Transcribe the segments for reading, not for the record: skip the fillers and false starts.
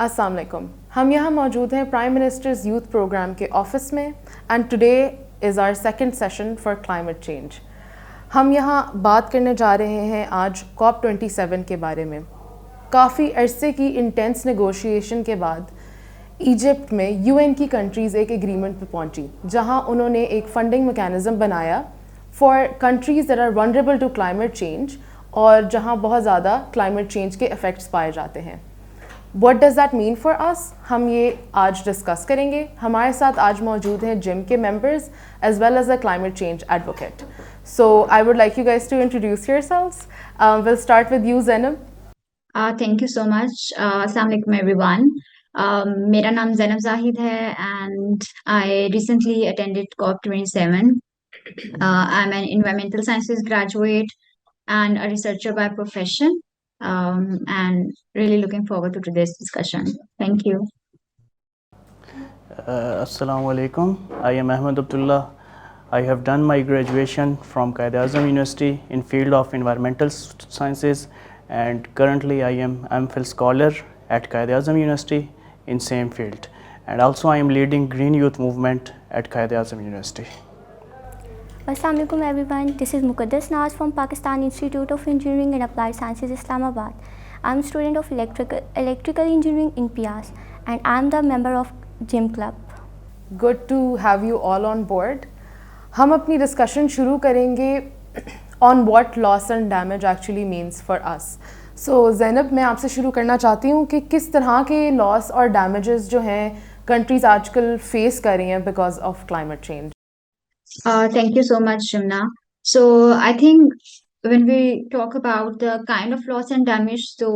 السلام علیکم. ہم یہاں موجود ہیں پرائم منسٹرز یوتھ پروگرام کے آفس میں and today is our second session for climate change. ہم یہاں بات کرنے جا رہے ہیں آج COP27 کے بارے میں. کافی عرصے کی انٹینس نیگوشیشن کے بعد ایجپٹ میں UN کی کنٹریز ایک ایگریمنٹ پہ پہنچی جہاں انہوں نے ایک فنڈنگ میکینزم بنایا for countries that are vulnerable to climate change اور جہاں بہت زیادہ کلائمیٹ چینج کے افیکٹس پائے جاتے ہیں. What does that mean for us? ہم یہ آج ڈسکس کریں گے. ہمارے ساتھ آج موجود ہیں جم کے members as well as a climate change advocate. So I would like you guys to introduce yourselves. We'll start with you Zainab. Thank you so much. السلام علیکم ایوری ون. میرا نام زینب زاہد ہے and I recently attended COP27. I am an environmental sciences graduate and a researcher by profession, and really looking forward to today's discussion. Thank you. Assalamu alaikum. I am Ahmed Abdullah. I have done my graduation from Quaid-e-Azam University in field of environmental sciences, and currently I am MPhil scholar at Quaid-e-Azam University in same field, and also I am leading Green Youth Movement at Quaid-e-Azam University. Assalamu alaikum everyone. This is Muqaddas Naz from Pakistan Institute of Engineering and Applied Sciences, Islamabad. I'm a student of electrical engineering in PIAS and I'm the member of gym club. Good to have you all on board. ہم اپنی discussion شروع کریں گے on what loss and damage actually means for us. So زینب, میں آپ سے شروع کرنا چاہتی ہوں کہ کس طرح کے لاس اور ڈیمیجز جو ہیں کنٹریز آج کل فیس کر رہی ہیں because of climate change. Thank you so much, Shimna. So I think when we talk about the kind of loss and damage, تو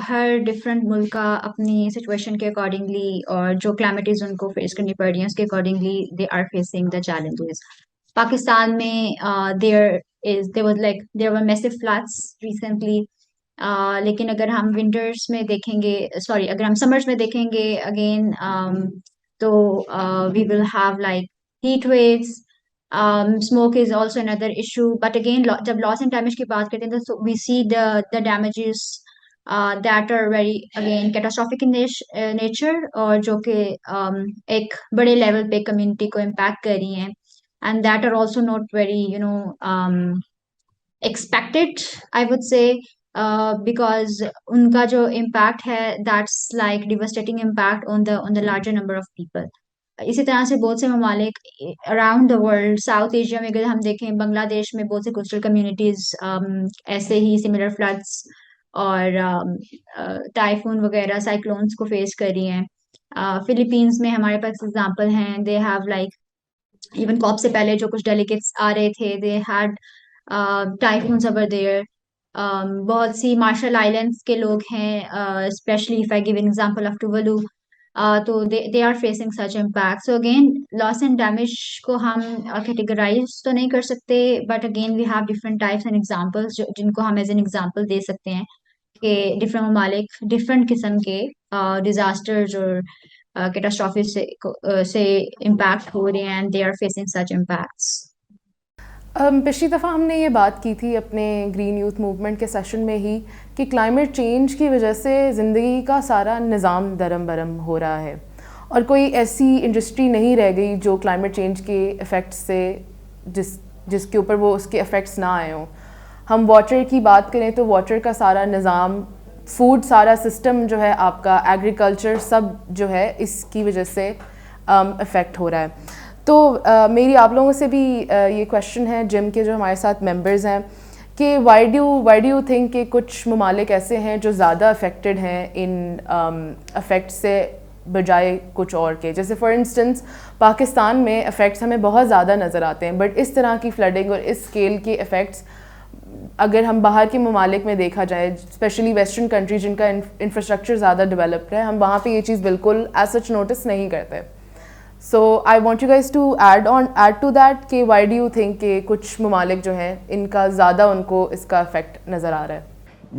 ہر ڈفرینٹ ملک کا اپنی سچویشن کے اکارڈنگلی اور جو کلائمیٹیز ان کو فیس کرنی پڑ رہی ہیں اس کے accordingly they are facing the challenges. Pakistan میں there were massive floods recently. لیکن اگر ہم ونٹرس میں دیکھیں گے, اگر ہم سمرس میں دیکھیں گے اگین, تو we will have like heat waves. Smoke is also another issue, but again جب loss and damage کی بات کرتے ہیں تو we see the damages that are very again catastrophic in nature اور جو کہ ایک بڑے لیول پہ کمیونٹی کو امپیکٹ کر رہی ہیں, and that are also not very expected, I would say, because ان کا جو impact ہے that's like devastating impact on the larger number of people. اسی طرح سے بہت سے ممالک around the world, south Asia میں اگر ہم دیکھیں, بنگلہ دیش میں بہت سے کوسٹل کمیونٹیز ایسے ہی سملر فلڈس اور ٹائفون وغیرہ سائیکلونس کو فیس کر رہی ہیں. فلیپینس میں ہمارے پاس ایگزامپل ہیں, they have like even COP سے پہلے جو کچھ ڈیلیگیٹس آ رہے تھے, they had typhoons over there. بہت سی مارشل آئلینڈس کے لوگ ہیں, especially if I give an example of Tuvalu, تو they are facing such impact. So again, loss and damage کو ہم categorize تو نہیں کر سکتے, but again we have different types and examples جن کو ہم as an example دے سکتے ہیں کہ different ممالک different قسم کے disasters اور catastrophes سے impact ہو رہے ہیں and they are facing such impacts. پچھلی دفعہ ہم نے یہ بات کی تھی اپنے گرین یوتھ موومنٹ کے سیشن میں ہی کہ کلائمیٹ چینج کی وجہ سے زندگی کا سارا نظام درم برم ہو رہا ہے اور کوئی ایسی انڈسٹری نہیں رہ گئی جو کلائمیٹ چینج کے افیکٹس سے جس کے اوپر وہ اس کے افیکٹس نہ آئے ہوں. ہم واٹر کی بات کریں تو واٹر کا سارا نظام, فوڈ سارا سسٹم جو ہے آپ کا, ایگریکلچر, سب جو ہے اس کی وجہ سے افیکٹ ہو رہا ہے. تو میری آپ لوگوں سے بھی یہ کویشچن ہے, جم کے جو ہمارے ساتھ ممبرز ہیں, کہ وائی ڈو یو تھنک کہ کچھ ممالک ایسے ہیں جو زیادہ افیکٹڈ ہیں ان افیکٹ سے بجائے کچھ اور کے. جیسے فار انسٹنس پاکستان میں افیکٹس ہمیں بہت زیادہ نظر آتے ہیں, بٹ اس طرح کی فلڈنگ اور اس اسکیل کے افیکٹس اگر ہم باہر کے ممالک میں دیکھا جائے, اسپیشلی ویسٹرن کنٹری جن کا انفراسٹرکچر زیادہ ڈیولپڈ ہے, ہم وہاں پہ یہ چیز بالکل ایز سچ نوٹس نہیں کرتے. So I want you guys to add to that کہ why do you think کہ کچھ ممالک جو ہیں ان کا زیادہ ان کو اس کا افیکٹ نظر آ رہا ہے؟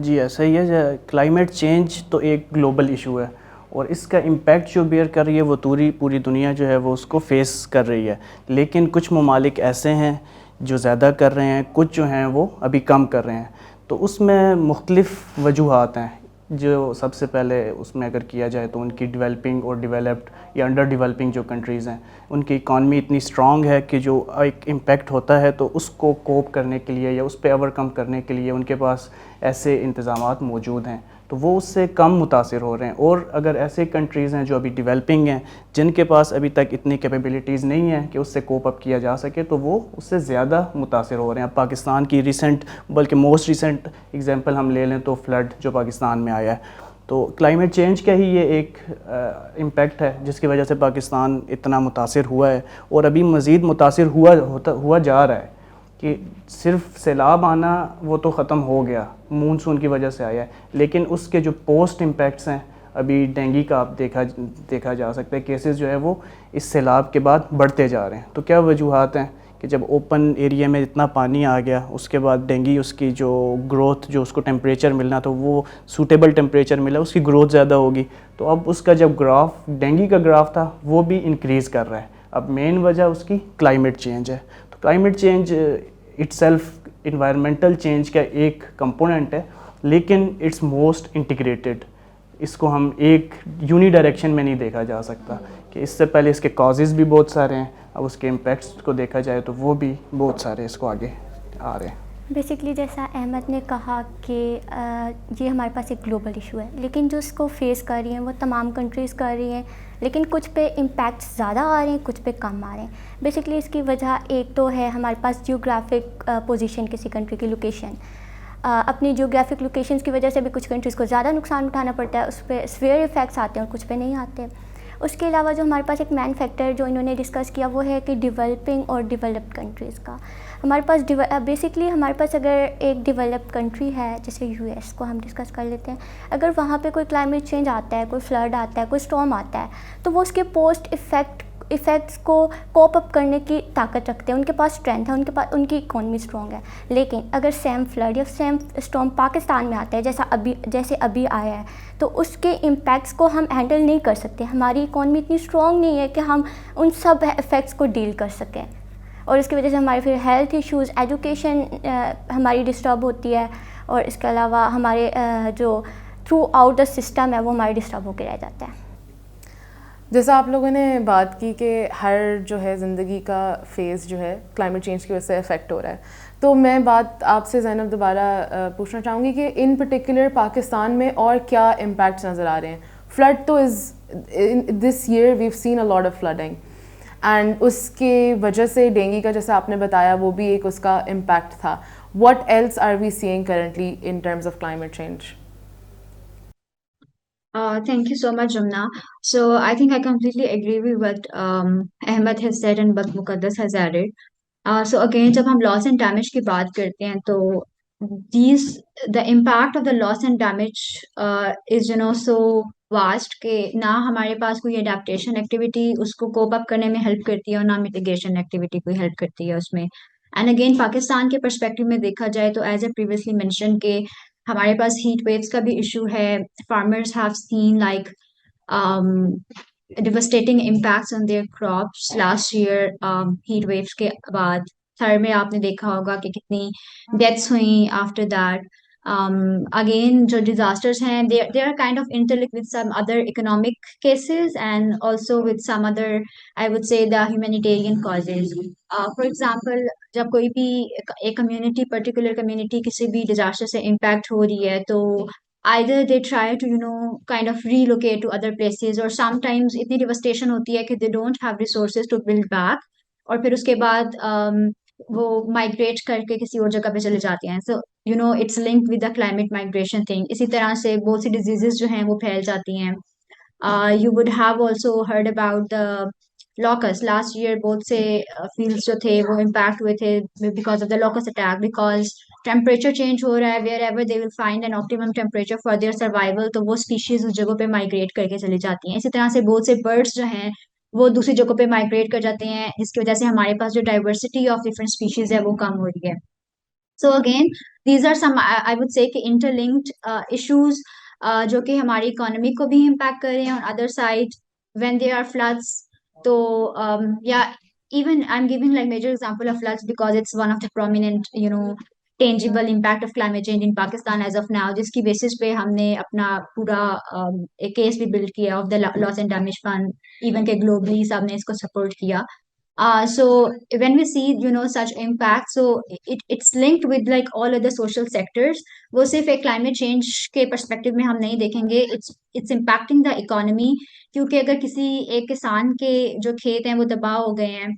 جی ایسا ہی ہے. کلائمیٹ چینج تو ایک گلوبل ایشو ہے اور اس کا امپیکٹ جو بیئر کر رہی ہے وہ پوری دنیا جو ہے وہ اس کو فیس کر رہی ہے. لیکن کچھ ممالک ایسے ہیں جو زیادہ کر رہے ہیں, کچھ جو ہیں وہ ابھی کم کر رہے ہیں. تو اس میں مختلف وجوہات ہیں. جو سب سے پہلے اس میں اگر کیا جائے تو ان کی ڈیولپنگ اور ڈیولپڈ یا انڈر ڈیولپنگ جو کنٹریز ہیں ان کی اکانومی اتنی اسٹرانگ ہے کہ جو ایک امپیکٹ ہوتا ہے تو اس کو کوپ کرنے کے لیے یا اس پہ اوور کم کرنے کے لیے ان کے پاس ایسے انتظامات موجود ہیں تو وہ اس سے کم متاثر ہو رہے ہیں. اور اگر ایسے کنٹریز ہیں جو ابھی ڈیولپنگ ہیں جن کے پاس ابھی تک اتنی کیپیبلٹیز نہیں ہیں کہ اس سے کوپ اپ کیا جا سکے تو وہ اس سے زیادہ متاثر ہو رہے ہیں. اب پاکستان کی ریسنٹ بلکہ موسٹ ریسنٹ ایگزامپل ہم لے لیں تو فلڈ جو پاکستان میں آیا ہے, تو کلائمیٹ چینج کا ہی یہ ایک امپیکٹ ہے جس کی وجہ سے پاکستان اتنا متاثر ہوا ہے اور ابھی مزید متاثر ہوا جا رہا ہے. کہ صرف سیلاب آنا وہ تو ختم ہو گیا, مونسون کی وجہ سے آیا ہے, لیکن اس کے جو پوسٹ امپیکٹس ہیں ابھی ڈینگی کا آپ دیکھا جا سکتا ہے کیسز جو ہے وہ اس سیلاب کے بعد بڑھتے جا رہے ہیں. تو کیا وجوہات ہیں کہ جب اوپن ایریا میں اتنا پانی آ گیا اس کے بعد ڈینگی اس کی جو گروتھ جو اس کو ٹیمپریچر ملنا تو وہ سوٹیبل ٹیمپریچر ملا, اس کی گروتھ زیادہ ہوگی, تو اب اس کا جب گراف ڈینگی کا گراف تھا وہ بھی انکریز کر رہا ہے. اب مین وجہ اس کی کلائمیٹ چینج ہے. تو climate change it self environmental change کا ایک کمپوننٹ ہے لیکن اٹس موسٹ انٹیگریٹڈ. اس کو ہم ایک یونی ڈائریکشن میں نہیں دیکھا جا سکتا کہ اس سے پہلے اس کے کازز بھی بہت سارے ہیں, اب اس کے امپیکٹس کو دیکھا جائے تو وہ بھی بہت سارے اس کو آگے آ رہے ہیں. بیسکلی جیسا احمد نے کہا کہ یہ ہمارے پاس ایک گلوبل ایشو ہے لیکن جو اس کو فیس کر رہی ہیں وہ تمام کنٹریز کر رہی ہیں, لیکن کچھ پہ امپیکٹس زیادہ آ رہے ہیں کچھ پہ کم آ رہے ہیں. بیسکلی اس کی وجہ ایک تو ہے ہمارے پاس جیوگرافک پوزیشن کسی کنٹری کی لوکیشن. اپنی جیوگرافک لوکیشنز کی وجہ سے بھی کچھ کنٹریز کو زیادہ نقصان اٹھانا پڑتا ہے, اس پہ سویئر ایفیکٹس آتے ہیں اور کچھ پہ نہیں آتے. اس کے علاوہ جو ہمارے پاس ایک مین فیکٹر جو انہوں نے ڈسکس کیا وہ ہے کہ ڈیولپنگ اور ڈیولپڈ کنٹریز کا. ہمارے پاس بیسکلی ہمارے پاس اگر ایک ڈیولپڈ کنٹری ہے جیسے یو ایس کو ہم ڈسکس کر لیتے ہیں, اگر وہاں پہ کوئی کلائمیٹ چینج آتا ہے, کوئی فلڈ آتا ہے, کوئی اسٹارم آتا ہے تو وہ اس کے پوسٹ ایفیکٹس کو کوپ اپ کرنے کی طاقت رکھتے ہیں, ان کے پاس اسٹرینتھ ہے, ان کی اکانومی اسٹرانگ ہے. لیکن اگر سیم فلڈ یا سیم اسٹارم پاکستان میں آتا ہے جیسے ابھی آیا ہے تو اس کے امپیکٹس کو ہم ہینڈل نہیں کر سکتے. ہماری اکانومی اتنی اسٹرانگ نہیں ہے کہ ہم ان سب افیکٹس کو ڈیل کر سکیں, اور اس کی وجہ سے ہمارے پھر ہیلتھ ایشوز, ایجوکیشن ہماری ڈسٹرب ہوتی ہے, اور اس کے علاوہ ہمارے جو تھرو آؤٹ دا سسٹم ہے وہ ہمارے ڈسٹرب ہو کے رہ جاتا ہے. جیسا آپ لوگوں نے بات کی کہ ہر جو ہے زندگی کا فیز جو ہے کلائمیٹ چینج کی وجہ سے افیکٹ ہو رہا ہے, تو میں بات آپ سے زینب دوبارہ پوچھنا چاہوں گی کہ ان پرٹیکولر پاکستان میں اور کیا امپیکٹس نظر آ رہے ہیں. فلڈ تو this year we've seen a lot of flooding, and اس کی وجہ سے ڈینگی کا جیسا آپ نے بتایا وہ بھی ایک اس کا امپیکٹ تھا. What else are we seeing currently in terms of climate change? Thank you so much, Jumna. So I think I completely agree with what Ahmed has said and what Muqaddas has added. So again, جب ہم loss and damage کی بات کرتے ہیں تو the impact of the loss and damage is so vast کہ نہ ہمارے پاس کوئی adaptation activity اس کو cope up کرنے میں help کرتی ہے اور نہ mitigation activity کوئی help کرتی ہے اس میں. اینڈ اگین پاکستان کے پرسپیکٹو میں دیکھا جائے تو ایز اے پریویسلی مینشن کہ ہمارے پاس ہیٹ ویوز کا بھی ایشو ہے. Farmers have seen like devastating impacts on their crops last year heat waves کے بعد. تھر میں آپ نے دیکھا ہوگا کہ کتنی ڈیتھس ہوئیں آفٹر دیٹ. اگین جو ڈیزاسٹرز ہیں they are kind of interlinked with some other economic cases and also with some other I would say the humanitarian causes. For example, جب کوئی بھی ایک کمیونٹی پرٹیکولر کمیونٹی کسی بھی disaster سے impact ہو رہی ہے تو either they try to kind of relocate to other places, or sometimes اتنی devastation ہوتی ہے کہ they don't have resources to build back, اور پھر اس کے بعد وہ مائگریٹ کر کے کسی اور جگہ پہ چلے جاتے ہیں. سو it's linked with the climate migration thing. اسی طرح سے بہت سی ڈیزیزز جو ہیں وہ پھیل جاتی ہیں. You would have also heard about the locust. Last year بہت سے fields جو تھے وہ impact ہوئے تھے because of the locust attack, because temperature change ہو رہا ہے. Wherever they will find an optimum temperature for their survival, تو وہ اسپیشیز اس جگہوں پہ مائگریٹ کر کے چلی جاتی ہیں. اسی طرح سے بہت سے برڈس جو ہیں وہ دوسری جگہوں پہ مائگریٹ کر جاتے ہیں, جس کی وجہ سے ہمارے پاس جو ڈائیورسٹی آف ڈفرنٹ اسپیشیز ہے وہ کم ہو رہی ہے. So again these are some I would say کہ انٹر لنکڈ ایشوز جو کہ ہماری اکانومی کو بھی امپیکٹ کر رہے ہیں. اور other side when there are floods تو یا even I'm giving like major example of floods because it's one of the prominent tangible impact of climate change in Pakistan as of now, جس کی basis پہ ہم نے اپنا پورا ایک کیس بھی بلڈ کیا of the loss and damage fund, even کہ گلوبلی سب نے اس کو سپورٹ کیا. So when we see such impact, so it's linked with like all other social sectors. وہ صرف ایک climate change کے perspective میں ہم نہیں دیکھیں گے, it's impacting the economy. کیونکہ اگر کسی ایک کسان کے جو کھیت ہیں وہ تباہ ہو گئے ہیں,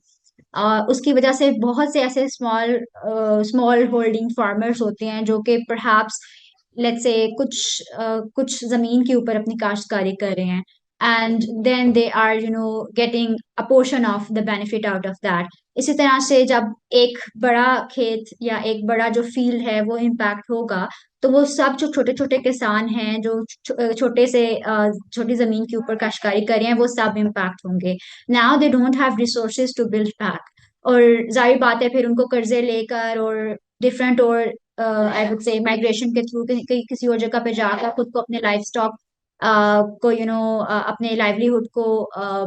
اس کی وجہ سے بہت سے ایسے اسمال ہولڈنگ فارمرز ہوتے ہیں جو کہ پرہیپس لیٹس سے کچھ زمین کے اوپر اپنی کاشتکاری کر رہے ہیں, and then they are getting a portion of the benefit out of that. اسی طرح سے جب ایک بڑا کھیت یا ایک بڑا جو فیلڈ ہے وہ امپیکٹ ہوگا, تو وہ سب جو چھوٹے چھوٹے کسان ہیں جو چھوٹی زمین کے اوپر کاشتکاری کر رہے ہیں وہ سب امپیکٹ ہوں گے. Now they don't have resources to build back, اور ظاہر بات ہے پھر ان کو قرضے لے کر اور ڈفرینٹ اور آئی وڈ سے مائگریشن کے تھرو کسی اور جگہ پہ جا کر خود کو اپنے لائف اسٹاک کو اپنے لائیولیہڈ کو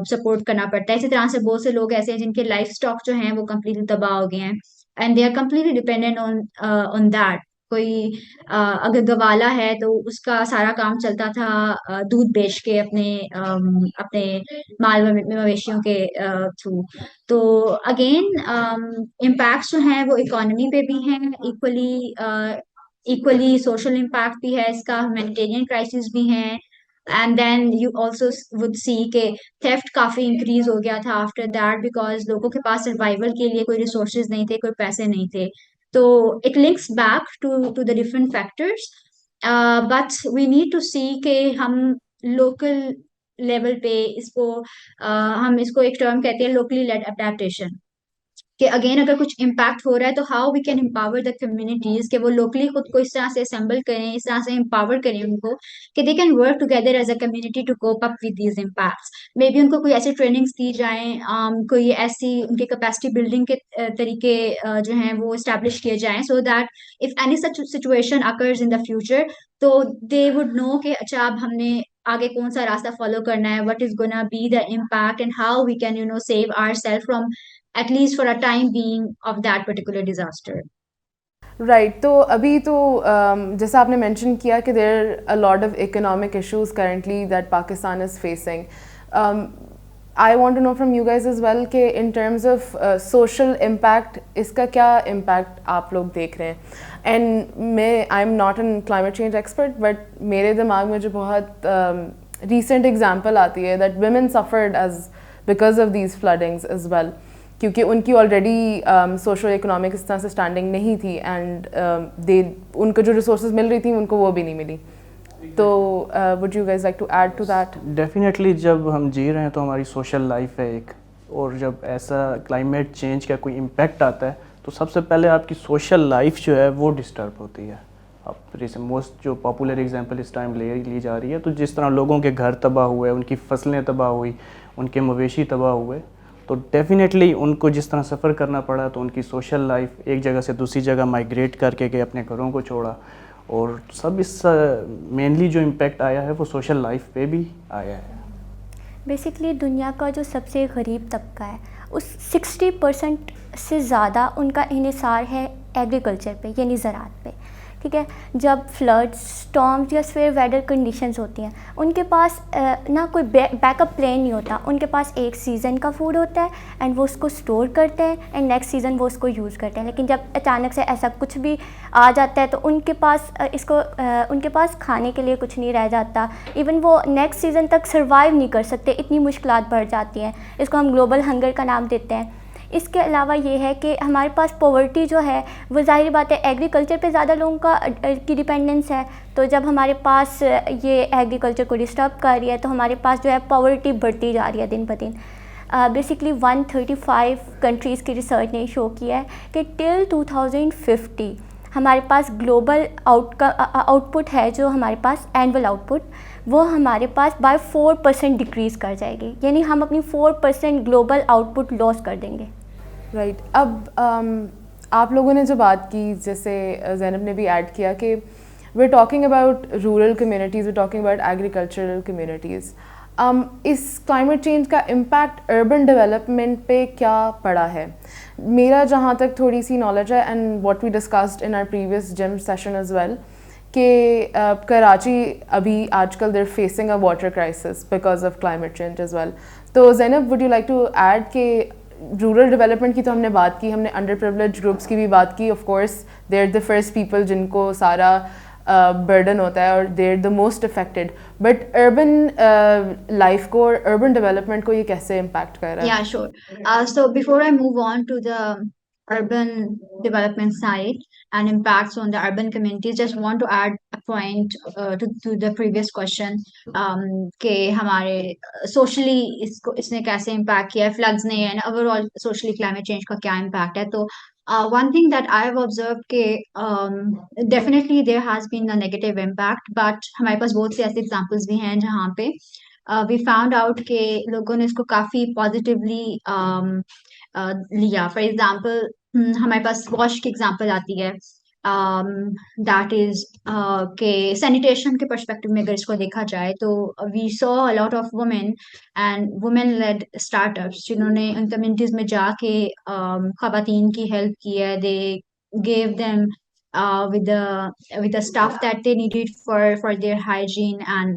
سپورٹ کرنا پڑتا ہے. اسی طرح سے بہت سے لوگ ایسے ہیں جن کے لائف اسٹاک جو ہیں وہ کمپلیٹلی تباہ ہو گئے ہیں, and they are completely dependent on that. کوئی اگر گوالا ہے تو اس کا سارا کام چلتا تھا دودھ بیچ کے اپنے مال مویشیوں کے تھرو. تو اگین امپیکٹس جو ہیں وہ اکانومی پہ بھی ہیں, ایکولی سوشل امپیکٹ بھی ہے اس کا, ہیومینیٹیرین کرائسس بھی ہیں, and then you also would see کہ تھیفٹ کافی انکریز ہو گیا تھا آفٹر دیٹ, بیکاز لوگوں کے پاس سروائیول کے لیے کوئی ریسورسز نہیں تھے, کوئی پیسے نہیں تھے. تو it links back to the different factors, but we need to see کہ ہم لوکل لیول پہ اس کو ہم اس کو ایک ٹرم کہتے ہیں لوکلی لیڈ اڈیپٹیشن, کہ اگین اگر کچھ امپیکٹ ہو رہا ہے تو how we can empower the communities, کہ وہ لوکلی خود کو اس طرح سے اسمبل کریں, اس طرح سے امپاور کریں ان کو کہ they can work together as a community to cope up with these impacts. Maybe ان کو کوئی ایسی ٹریننگس دی جائیں, کوئی ایسی ان کے کیپیسٹی بلڈنگ کے طریقے جو ہیں وہ اسٹیبلش کیے جائیں, so that if any such situation occurs in the future تو دے وڈ نو کہ اچھا اب ہم نے آگے کون سا راستہ فالو کرنا ہے, what is gonna be the impact, and how we can save our self from at least for a time being of that particular disaster. رائٹ. تو ابھی تو جیسا آپ نے مینشن کیا کہ there are a lot of economic issues currently that Pakistan is facing. I want to know from you guys as well کہ in terms of social impact اس کا کیا impact آپ لوگ دیکھ رہے ہیں. And I'm not a climate change expert, but میرے دماغ میں جو بہت recent example آتی ہے that women suffered because of these floodings as well, کیونکہ ان کی آلریڈی سوشل اکنامک اس طرح سے اسٹینڈنگ نہیں تھی, اینڈ ان کو جو ریسورسز مل رہی تھیں ان کو وہ بھی نہیں ملی. تو would you guys like to add to that? Definitely جب ہم جی رہے ہیں تو ہماری سوشل لائف ہے ایک, اور جب ایسا کلائمیٹ چینج کا کوئی امپیکٹ آتا ہے تو سب سے پہلے آپ کی سوشل لائف جو ہے وہ ڈسٹرب ہوتی ہے. اب موسٹ جو پاپولر ایگزامپل اس ٹائم لی جا رہی ہے, تو جس طرح لوگوں کے گھر تباہ ہوئے, ان کی فصلیں تباہ ہوئی, ان کے مویشی تباہ ہوئے, تو ڈیفینیٹلی ان کو جس طرح سفر کرنا پڑا تو ان کی سوشل لائف ایک جگہ سے دوسری جگہ مائگریٹ کر کے گئے, اپنے گھروں کو چھوڑا, اور سب اس مینلی جو امپیکٹ آیا ہے وہ سوشل لائف پہ بھی آیا ہے. بیسکلی دنیا کا جو سب سے غریب طبقہ ہے اس 60% سے زیادہ ان کا انحصار ہے ایگریکلچر پہ, یعنی زراعت پہ. ٹھیک ہے, جب فلڈس, اسٹارمز یا سویئر ویدر کنڈیشنز ہوتی ہیں ان کے پاس نہ کوئی بیک اپ پلان نہیں ہوتا, ان کے پاس ایک سیزن کا فوڈ ہوتا ہے اینڈ وہ اس کو اسٹور کرتے ہیں اینڈ نیکسٹ سیزن وہ اس کو یوز کرتے ہیں. لیکن جب اچانک سے ایسا کچھ بھی آ جاتا ہے تو ان کے پاس کھانے کے لیے کچھ نہیں رہ جاتا, ایون وہ نیکسٹ سیزن تک سروائیو نہیں کر سکتے, اتنی مشکلات بڑھ جاتی ہیں. اس کو ہم گلوبل ہنگر کا نام دیتے ہیں. اس کے علاوہ یہ ہے کہ ہمارے پاس پاورٹی جو ہے وہ ظاہر بات ہے ایگریکلچر پہ زیادہ لوگوں کی ڈیپینڈنس ہے, تو جب ہمارے پاس یہ ایگریکلچر کو ڈسٹرب کر رہی ہے تو ہمارے پاس جو ہے پاورٹی بڑھتی جا رہی ہے دن بہ دن. بیسکلی 135 کنٹریز کی ریسرچ نے شو کیا ہے کہ ٹل 2050 ہمارے پاس گلوبل آؤٹ پٹ ہے, جو ہمارے پاس اینول آؤٹ پٹ, وہ ہمارے پاس بائی 4% ڈکریز کر جائے گی, یعنی ہم اپنی 4% گلوبل آؤٹ پٹ لاس کر دیں گے. رائٹ. اب آپ لوگوں نے جو بات کی, جیسے زینب نے بھی ایڈ کیا کہ we are talking about rural communities, we are talking about agricultural communities. اس کلائمیٹ چینج کا امپیکٹ اربن ڈیولپمنٹ پہ کیا پڑا ہے. میرا جہاں تک تھوڑی سی نالج ہے and what we discussed in our previous gym session as well, کہ کراچی ابھی آج کل they're facing a water crisis because of climate change as well. تو Zainab would you like to add کہ رورل ڈیولپمنٹ کی تو ہم نے بات کی, ہم نے انڈر پریولیج گروپس کی بھی بات کی. Of course they are the first people جن کو سارا برڈن ہوتا ہے اور they are the most affected, but urban life کو اور اربن ڈیولپمنٹ کو یہ کیسے امپیکٹ کر رہا ہے؟ Yeah, sure. So before I move on to the urban development side and impacts on the urban communities, just want to add a point to the previous question, کہ ہمارے socially اس نے کیسے impact کیا ہے floods نے, and overall socially climate change کا کیا impact ہے. تو one thing that I have observed کہ definitely there has been a negative impact, but ہمارے پاس بہت سے ایسے examples بھی ہیں جہاں پہ we found out کہ لوگوں نے اس کو کافی پازیٹیولی لیا. فار ایگزامپل ہمارے پاس واش کی ایگزامپل آتی ہے, دیٹ از کہ سینیٹیشن کے پرسپیکٹو میں اگر اس کو دیکھا جائے تو we saw a lot of women and women led startups جنہوں نے ان کمیونٹیز میں جا کے خواتین کی ہیلپ کی ہے. They gave them with the stuff that they needed for their hygiene and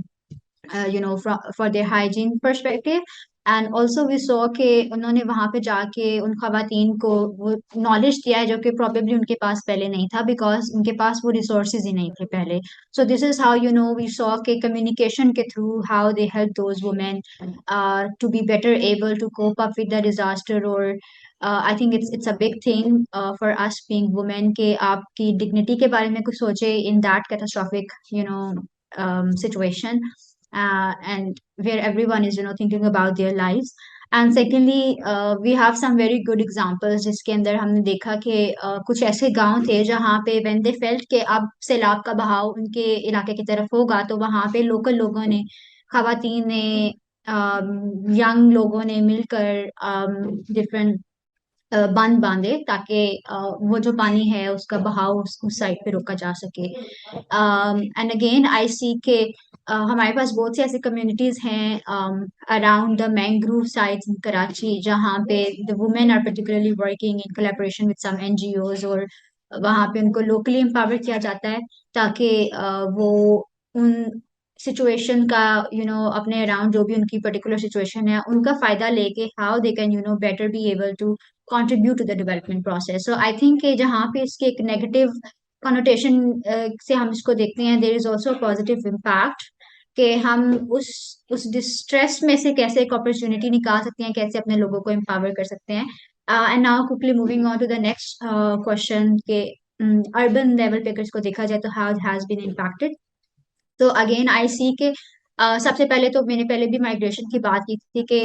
for their hygiene perspective. And also we saw کہ انہوں نے وہاں پہ جا کے ان خواتین کو وہ نالج دیا ہے جو کہ probably ان کے پاس پہلے نہیں تھا, بیکاز ان کے پاس وہ ریسورسز ہی نہیں تھے پہلے. So this is how we saw کہ communication کے through how they helped those women to be better able to cope up with the disaster. Or I think it's a big thing for us being women کہ آپ کی dignity کے بارے میں کچھ سوچے in that catastrophic situation. And where everyone is thinking about their lives. And secondly, we have some very good examples جس کے اندر ہم نے دیکھا کہ کچھ ایسے گاؤں تھے جہاں پہ when they felt کہ اب سیلاب کا بہاؤ ان کے علاقے کی طرف ہوگا, تو وہاں پہ لوکل لوگوں نے, خواتین نے, ینگ لوگوں نے مل کر ڈفرینٹ بند باندھے تاکہ وہ جو پانی ہے اس کا بہاؤ اس سائڈ پہ روکا جا سکے. اینڈ اگین آئی سی کہ ہمارے پاس بہت سی ایسی کمیونٹیز ہیں around the mangrove sites in Karachi جہاں پہ the women are particularly working in collaboration with some NGOs, اور وہاں پہ ان کو لوکلی امپاور کیا جاتا ہے تاکہ وہ ان سچویشن کا اپنے اراؤنڈ جو بھی ان کی پرٹیکولر سچویشن ہے ان کا فائدہ لے کے how they can better be able to contribute to the development process. So I think کہ جہاں پہ اس کے ایک نیگیٹو کنوٹیشن سے ہم اس کو دیکھتے ہیں, there is also a positive impact کہ ہم اس ڈسٹریس میں سے کیسے ایک اپرچونٹی نکال سکتے ہیں, کیسے اپنے لوگوں کو امپاور کر سکتے ہیں. And now quickly moving on to the next question کہ urban level پہ اگر اس کو دیکھا جائے تو how it has been impacted. تو again I see کہ سب سے پہلے تو میں نے پہلے بھی مائگریشن کی بات کی تھی کہ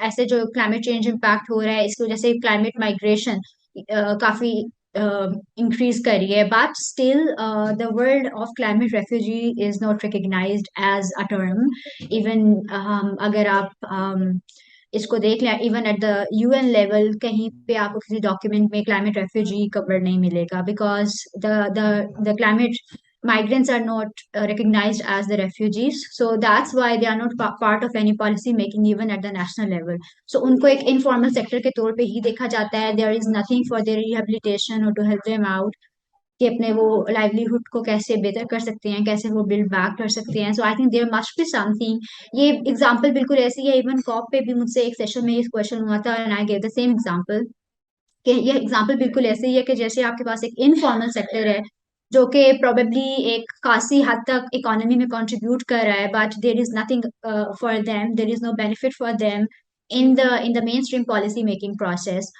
ایسے جو کلائمیٹ چینج امپیکٹ ہو رہا ہے اس کی وجہ سے کلائمیٹ مائگریشن کافی انکریز کر رہی ہے, but still the word of climate refugee is not recognised as a term. Even اگر آپ اس کو دیکھ لیں, even at the UN level کہیں پہ آپ کو کسی ڈاکیومنٹ میں کلائمیٹ ریفیوجی کور نہیں ملے گا, because the climate migrants are not recognized as the refugees. So that's why they are not part of any policy making even at the national level. So ان کو ایک informal sector کے طور پہ ہی دیکھا جاتا ہے. There is nothing for their rehabilitation or to help them out کہ اپنے وہ livelihood کو کیسے بہتر کر سکتے ہیں, کیسے وہ build back کر سکتے ہیں. So I think there must be something. یہ example بالکل ایسی ہے, even COP پہ بھی مجھ سے ایک سیشن میں یہ question ہوا تھا and I gave the same example کہ یہ example بالکل ایسے ہی ہے کہ جیسے آپ کے پاس ایک informal sector ہے جو کہ probably ایک خاصی حد تک اکانومی میں contribute کر رہا ہے, but there is nothing for them, there is no benefit for them in the mainstream policy making process.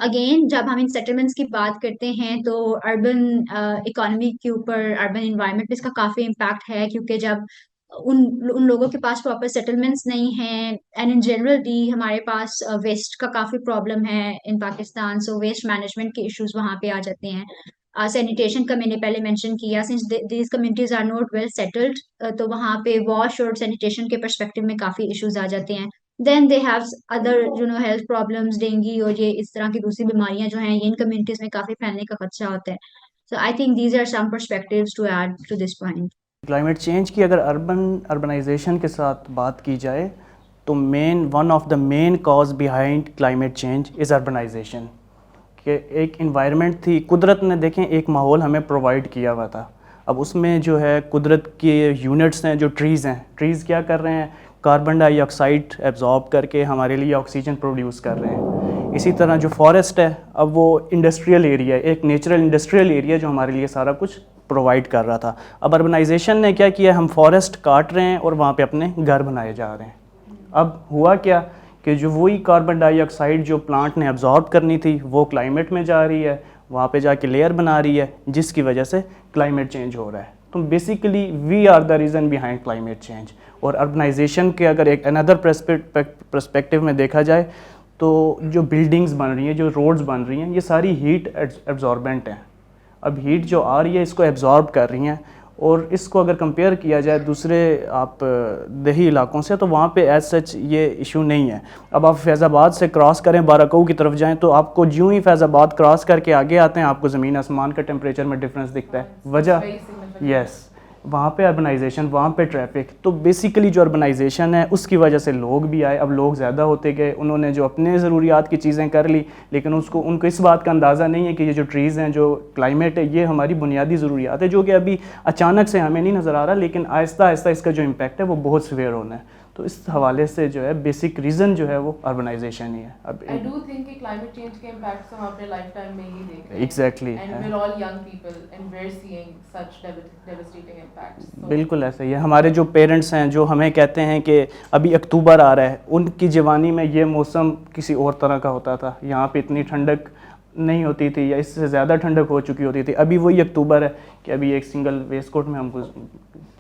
Again جب ہم ان settlements کی بات کرتے ہیں تو urban economy کے اوپر, urban environment پہ اس کا کافی impact ہے, کیونکہ جب ان لوگوں کے پاس پراپر سیٹلمنٹس نہیں ہیں, اینڈ ان جنرل بھی ہمارے پاس ویسٹ کا کافی پرابلم ہے ان پاکستان. سو ویسٹ مینجمنٹ کے ایشوز وہاں پہ آ جاتے ہیں. سینیٹیشن کا میں نے پہلے مینشن کیا, since these communities are not well settled, تو وہاں پہ واش اور سینیٹیشن کے پرسپیکٹو میں کافی ایشوز آ جاتے ہیں. Then they have other health problems, dengue اور یہ اس طرح کی دوسری بیماریاں جو ہیں یہ ان کمیونٹیز میں کافی پھیلنے کا خدشہ ہوتا ہے. So I think these are some perspectives to add to this point. Climate change کی اگر اربنائزیشن کے ساتھ بات کی جائے تو one of the main cause behind climate change is urbanisation. کہ ایک انوائرمنٹ تھی, قدرت نے دیکھیں ایک ماحول ہمیں پرووائڈ کیا ہوا تھا. اب اس میں جو ہے قدرت کے یونٹس ہیں جو ٹریز ہیں, ٹریز کیا کر رہے ہیں, کاربن ڈائی آکسائڈ ایبزارب کر کے ہمارے لیے آکسیجن پروڈیوس کر رہے ہیں. اسی طرح جو فارسٹ ہے اب وہ انڈسٹریل ایریا ہے, ایک نیچرل انڈسٹریل ایریا جو ہمارے لیے سارا کچھ پرووائڈ کر رہا تھا. اب اربنائزیشن نے کیا کیا, ہم فارسٹ کاٹ رہے ہیں اور وہاں پہ اپنے گھر بنائے جا رہے ہیں. اب ہوا کیا کہ جو وہی کاربن ڈائی آکسائڈ جو پلانٹ نے ایبزارب کرنی تھی وہ کلائمیٹ میں جا رہی ہے, وہاں پہ جا کے لیئر بنا رہی ہے, جس کی وجہ سے کلائمیٹ چینج ہو رہا ہے. تو basically we are the reason behind climate change. اور اربنائزیشن کے اگر ایک اندر پرسپیکٹیو میں دیکھا جائے تو جو بلڈنگز بن رہی ہیں, جو روڈز بن رہی ہیں, یہ ساری ہیٹ ایبزاربنٹ ہیں. اب ہیٹ جو آ رہی ہے اس کو ایبزارب کر رہی ہیں, اور اس کو اگر کمپیئر کیا جائے دوسرے آپ دیہی علاقوں سے تو وہاں پہ ایز سچ یہ ایشو نہیں ہے. اب آپ فیض آباد سے کراس کریں, باراکو کی طرف جائیں تو آپ کو جوں ہی فیض آباد کراس کر کے آگے آتے ہیں آپ کو زمین آسمان کا ٹیمپریچر میں ڈفرینس دکھتا ہے. وجہ یس, وہاں پہ اربنائزیشن, وہاں پہ ٹریفک. تو بیسیکلی جو اربنائزیشن ہے اس کی وجہ سے لوگ بھی آئے, اب لوگ زیادہ ہوتے گئے, انہوں نے جو اپنے ضروریات کی چیزیں کر لی, لیکن ان کو اس بات کا اندازہ نہیں ہے کہ یہ جو ٹریز ہیں, جو کلائمیٹ ہے, یہ ہماری بنیادی ضروریات ہے, جو کہ ابھی اچانک سے ہمیں نہیں نظر آ رہا, لیکن آہستہ آہستہ اس کا جو امپیکٹ ہے وہ بہت سیویئر ہونا ہے. تو اس حوالے سے جو ہے بیسک ریزن جو ہے وہ اربنائزیشن ہی ہے. اب I do think کہ climate change کے impacts ہم اپنے لائف ٹائم میں ہی دیکھ رہے ہیں. Exactly. And we're all young people and we're seeing such devastating impacts. بالکل ایسا ہی ہے. ہمارے جو پیرنٹس ہیں جو ہمیں کہتے ہیں کہ ابھی اکتوبر آ رہا ہے, ان کی جوانی میں یہ موسم کسی اور طرح کا ہوتا تھا, یہاں پہ اتنی ٹھنڈک نہیں ہوتی تھی یا اس سے زیادہ ٹھنڈک ہو چکی ہوتی تھی. ابھی وہی اکتوبر ہے کہ ابھی ایک سنگل ویسٹ کوٹ میں ہم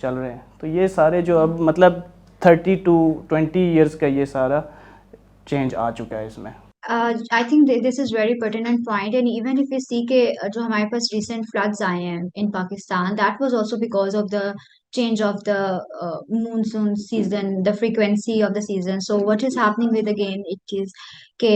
چل رہے ہیں. تو یہ سارے جو اب مطلب 30 to 20 ایئرس کا یہ سارا چینج آ چکا ہے اس میں. I think this is very pertinent point, and even if we see کہ جو ہمارے پاس recent floods آئے ہیں in Pakistan, that was also because of the change of the monsoon season, the frequency of the season. So what is happening with again it is کہ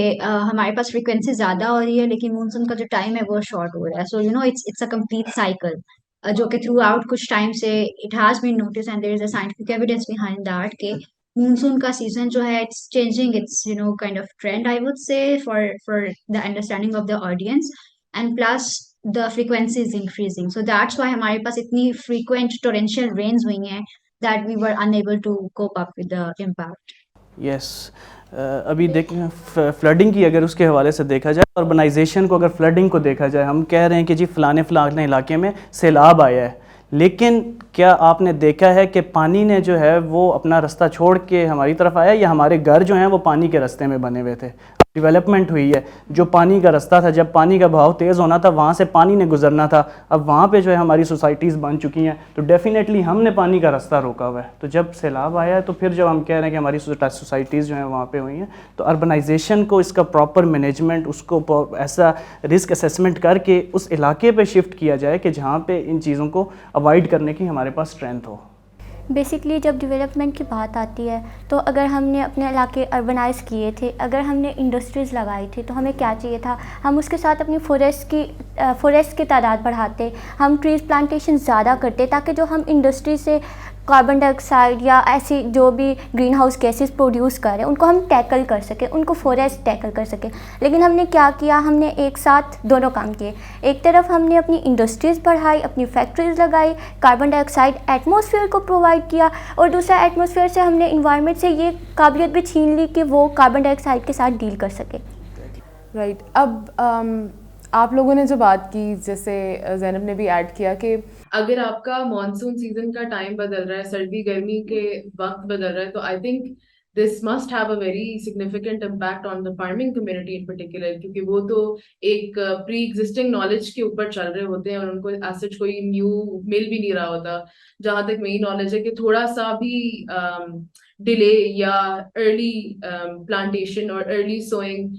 ہمارے پاس frequency زیادہ ہو رہی ہے لیکن مونسون کا جو ٹائم ہے وہ شارٹ ہو رہا ہے. So you know it's a complete cycle جو کہ تھرو آؤٹ کچھ ٹائم سے it has been notice and there is a scientific evidence behind that کہ مونسون کا سیزن جو ہے it's changing it's you know kind of trend I would say for the understanding of the audience, and plus the frequency is increasing. So that's why ہمارے پاس اتنی frequent torrential rains ہوئی ہیں that we were unable to cope up with the impact. یس, ابھی دیکھیں fielding کی اگر اس کے حوالے سے دیکھا جائے, اربنائزیشن کو اگر فلڈنگ کو دیکھا جائے, ہم کہہ رہے ہیں کہ جی فلانے علاقے میں سیلاب آیا ہے, لیکن کیا آپ نے دیکھا ہے کہ پانی نے جو ہے وہ اپنا رستہ چھوڑ کے ہماری طرف آیا, یا ہمارے گھر جو ہیں وہ پانی کے رستے میں بنے ہوئے تھے؟ ڈیولپمنٹ ہوئی ہے, جو پانی کا رستہ تھا, جب پانی کا بہاؤ تیز ہونا تھا وہاں سے پانی نے گزرنا تھا, اب وہاں پہ جو ہے ہماری سوسائٹیز بن چکی ہیں, تو ڈیفینیٹلی ہم نے پانی کا رستہ روکا ہوا ہے. تو جب سیلاب آیا ہے تو پھر جب ہم کہہ رہے ہیں کہ ہماری سوسائٹیز جو ہیں وہاں پہ ہوئی ہیں, تو اربنائزیشن کو اس کا پراپر مینجمنٹ, اس کو ایسا رسک اسیسمنٹ کر کے اس علاقے پہ شفٹ کیا جائے کہ جہاں پہ ان چیزوں کو اوائڈ کرنے کی ہمارے پاس اسٹرینتھ ہو. بیسکلی جب ڈیولپمنٹ کی بات آتی ہے تو اگر ہم نے اپنے علاقے اربنائز کیے تھے, اگر ہم نے انڈسٹریز لگائی تھی, تو ہمیں کیا چاہیے تھا, ہم اس کے ساتھ اپنی فوریسٹ کی تعداد بڑھاتے, ہم ٹریز پلانٹیشن زیادہ کرتے تاکہ جو ہم انڈسٹری سے کاربن ڈائی آکسائڈ یا ایسی جو بھی گرین ہاؤس گیسز پروڈیوس کر رہے ہیں ان کو ہم ٹیکل کر سکیں, ان کو فوریسٹ ٹیکل کر سکیں. لیکن ہم نے کیا کیا, ہم نے ایک ساتھ دونوں کام کیے. ایک طرف ہم نے اپنی انڈسٹریز بڑھائی, اپنی فیکٹریز لگائی, کاربن ڈائی آکسائڈ ایٹماسفیئر کو پرووائڈ کیا, اور دوسرا ایٹماسفیئر سے ہم نے انوائرمنٹ سے یہ قابلیت بھی چھین لی کہ وہ کاربن ڈائی آکسائڈ کے ساتھ ڈیل کر سکے. رائٹ. اب آپ لوگوں نے جو بات کی, جیسے زینب نے بھی ایڈ کیا کہ اگر آپ کا مانسون سیزن کا ٹائم بدل رہا ہے, سردی گرمی کے وقت بدل رہا ہے, تو I think this must have a very significant impact on the farming community in particular, کیونکہ وہ تو ایک پری ایگزسٹنگ نالج کے اوپر چل رہے ہوتے ہیں اور ان کو ایسج کوئی نیو مل بھی نہیں رہا ہوتا. جہاں تک میری نالج ہے کہ تھوڑا سا بھی ڈیلے یا ارلی پلانٹیشن اور early swing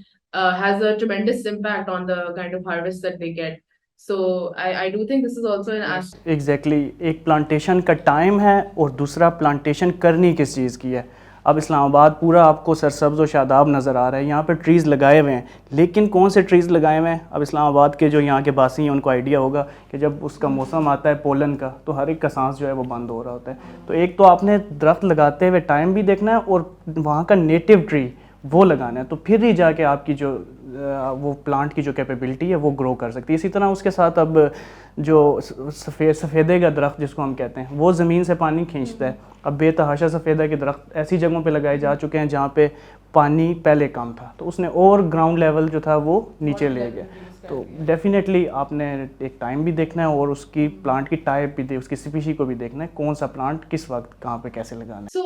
has a tremendous impact on the kind of harvest that they get. So I do think this is also an aspect. Exactly. ایک پلانٹیشن کا ٹائم ہے اور دوسرا پلانٹیشن کرنی کس چیز کی ہے. اب اسلام آباد پورا آپ کو سرسبز و شاداب نظر آ رہا ہے, یہاں پہ ٹریز لگائے ہوئے ہیں, لیکن کون سے ٹریز لگائے ہوئے ہیں؟ اب اسلام آباد کے جو یہاں کے باسی ہیں ان کو آئیڈیا ہوگا کہ جب اس کا موسم آتا ہے پولن کا تو ہر ایک کا سانس جو ہے وہ بند ہو رہا ہوتا ہے. تو ایک تو آپ نے درخت لگاتے ہوئے ٹائم بھی دیکھنا ہے اور وہاں کا نیٹو ٹری وہ لگانا ہے, تو پھر ہی جا کے آپ کی جو وہ پلانٹ کی جو کیپیبلٹی ہے وہ گرو کر سکتی ہے. اسی طرح اس کے ساتھ اب جو سفیدے کا درخت جس کو ہم کہتے ہیں وہ زمین سے پانی کھینچتا ہے. اب بے تحاشا سفیدہ کے درخت ایسی جگہوں پہ لگائے جا چکے ہیں جہاں پہ پانی پہلے کم تھا, تو اس نے اور گراؤنڈ لیول جو تھا وہ نیچے لے گیا. تو ڈیفینیٹلی آپ نے ایک ٹائم بھی دیکھنا ہے اور اس کی پلانٹ کی ٹائپ بھی اس کی اسپیشی کو بھی دیکھنا ہے, کون سا پلانٹ کس وقت کہاں پہ کیسے لگانا ہے. So,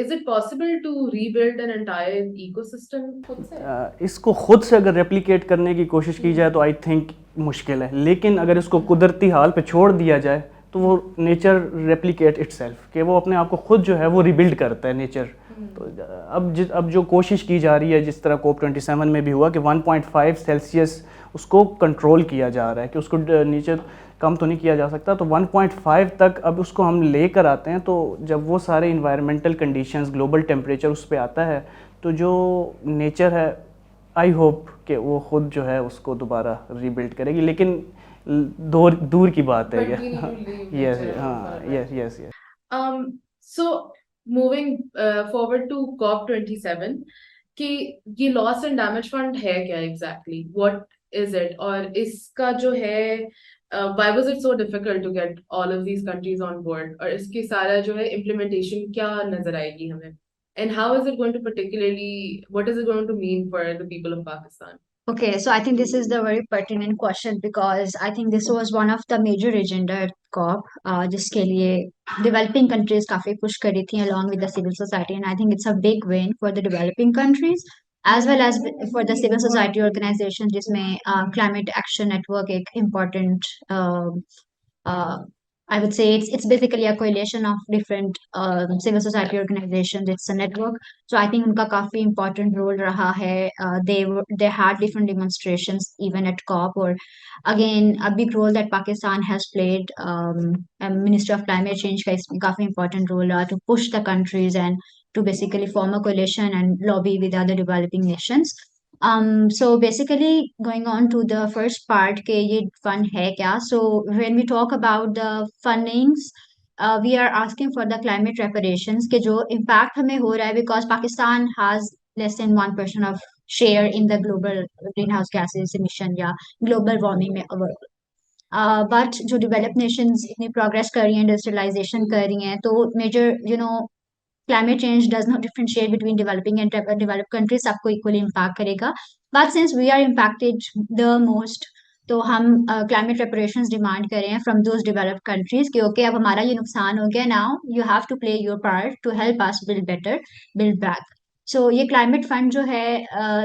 is it possible to rebuild an entire ecosystem خود سے؟ اس کو خود سے اگر ریپلیکیٹ کرنے کی کوشش کی جائے تو آئی تھنک مشکل ہے, لیکن اگر اس کو قدرتی حال پہ چھوڑ دیا جائے تو وہ نیچر ریپلیکیٹ اٹ سیلف, کہ وہ اپنے آپ کو خود جو ہے وہ ریبلڈ کرتا ہے نیچر. تو اب جو کوشش کی جا رہی ہے, جس طرح کوپ 27 میں بھی ہوا کہ 1.5 سیلسیس اس کو کنٹرول کیا جا رہا ہے کہ اس کو نیچے کم تو نہیں کیا جا سکتا, تو 1.5 تک اب اس کو ہم لے کر آتے ہیں. تو جب وہ سارے انوائرمنٹل کنڈیشنز, گلوبل ٹیمپریچر اس پہ آتا ہے تو جو نیچر ہے آئی ہوپ کہ وہ خود جو ہے اس کو دوبارہ ریبلڈ کرے گی, لیکن دور کی بات ہے یہ. یس ہاں یس یس یس. So, moving forward to COP27, کہ یہ لاس اینڈ ڈیمیج فنڈ ہے کیا ایگزیکٹلی, واٹ از اٹ, اور اس کا جو ہے why was it so difficult to get all of these countries on board, اور اس کی سارا جو ہے implementation کیا نظر آئے گی ہمیں, and how is it going to particularly, what is it going to mean for the people of Pakistan? Okay, so I think this is the very pertinent question because I think this was one of the major agenda at COP, जिसके लिए developing countries काफी push करी थी along with the civil society, and I think it's a big win for the developing countries as well as for the civil society organization, जिसमें climate action network एक important I would say it's basically a coalition of different civil society organizations. It's a network. So I think उनका काफी important role रहा है. They had different demonstrations even at COP, or again a big role that Pakistan has played. Minister of Climate Change का इसमें काफी important role रहा to push the countries and to basically form a coalition and lobby with other developing nations. So basically going on to the first part کہ یہ fund ہے کیا. So when we talk about the fundings, we are asking for the climate reparations کہ جو impact ہمیں ہو رہا ہے because Pakistan has less than 1% of share in the global greenhouse gases emission یا global warming میں but جو developed nations اتنی progress کر رہی ہیں, industrialization کر رہی ہیں, تو major climate change does not differentiate between developing and developed countries, سب کو equally impact کرے گا. But since we are impacted the most, تو ہم climate reparations demand کر رہے ہیں from those developed countries کہ okay اب ہمارا یہ نقصان ہو گیا, now you have to play your part to help us build better, build back. So یہ climate fund جو ہے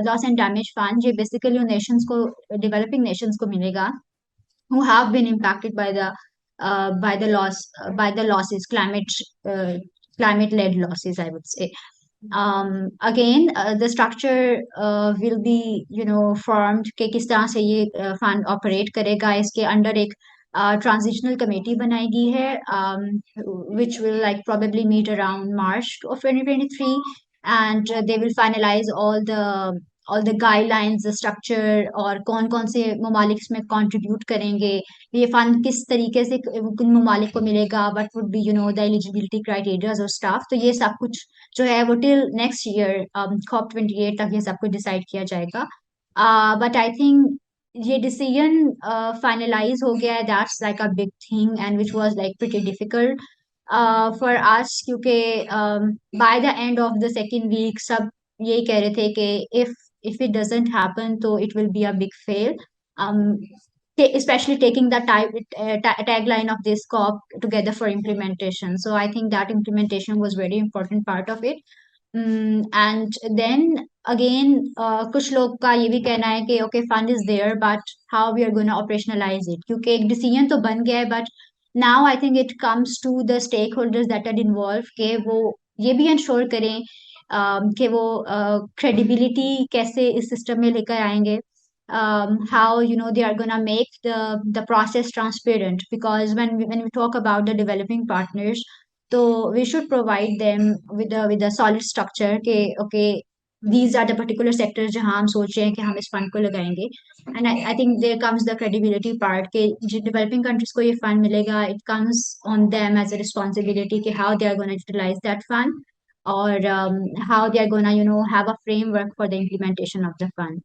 loss and damage fund, یہ basically ان nations کو, developing nations کو ملے گا who have been impacted by the losses, climate-led losses, I would say. Again, the structure will be, formed کہ کس طرح سے یہ fund operate کرے گا. اس کے under ایک transitional committee بنائی گئی ہے, which will like probably meet around March of 2023, and they will finalize all the guidelines, the structure, اور کون سے ممالک اس میں contribute کریں گے, یہ فنڈ کس طریقے سے کن ممالک کو ملے گا, what would be the eligibility criteria اور stuff. تو یہ سب کچھ جو ہے وہ till next year COP28 تک یہ سب کچھ ڈیسائڈ کیا جائے گا. But I think یہ decision finalize ہو گیا ہے, that's like a big thing and which was like pretty difficult for us, کیونکہ by the end of the second week سب یہی کہہ رہے تھے کہ if it doesn't happen تو it will be a big fail, especially taking the tagline of this COP together for implementation. So I think that implementation was very important part of it. And then again کچھ لوگ کا یہ بھی کہنا ہے کہ okay fund is there but how we are going to operationalize it, کیونکہ ایک decision تو بن گیا ہے, but now I think it comes to the stakeholders that are involved کہ وہ یہ بھی ensure کریں کہ وہ credibility کیسے اس سسٹم میں لے کر آئیں گے, how they are going to make the process transparent, because when we talk about the developing partners, So we should provide them with a solid structure के okay these are the particular sectors जहाँ हम सोच रहे हैं कि हम इस fund को लगाएंगे. And I think there comes the credibility part कि जो developing countries को ये fund मिलेगा, it comes on them as a responsibility कि how they are going to utilize that fund, or how they are going to have a framework for the implementation of the fund.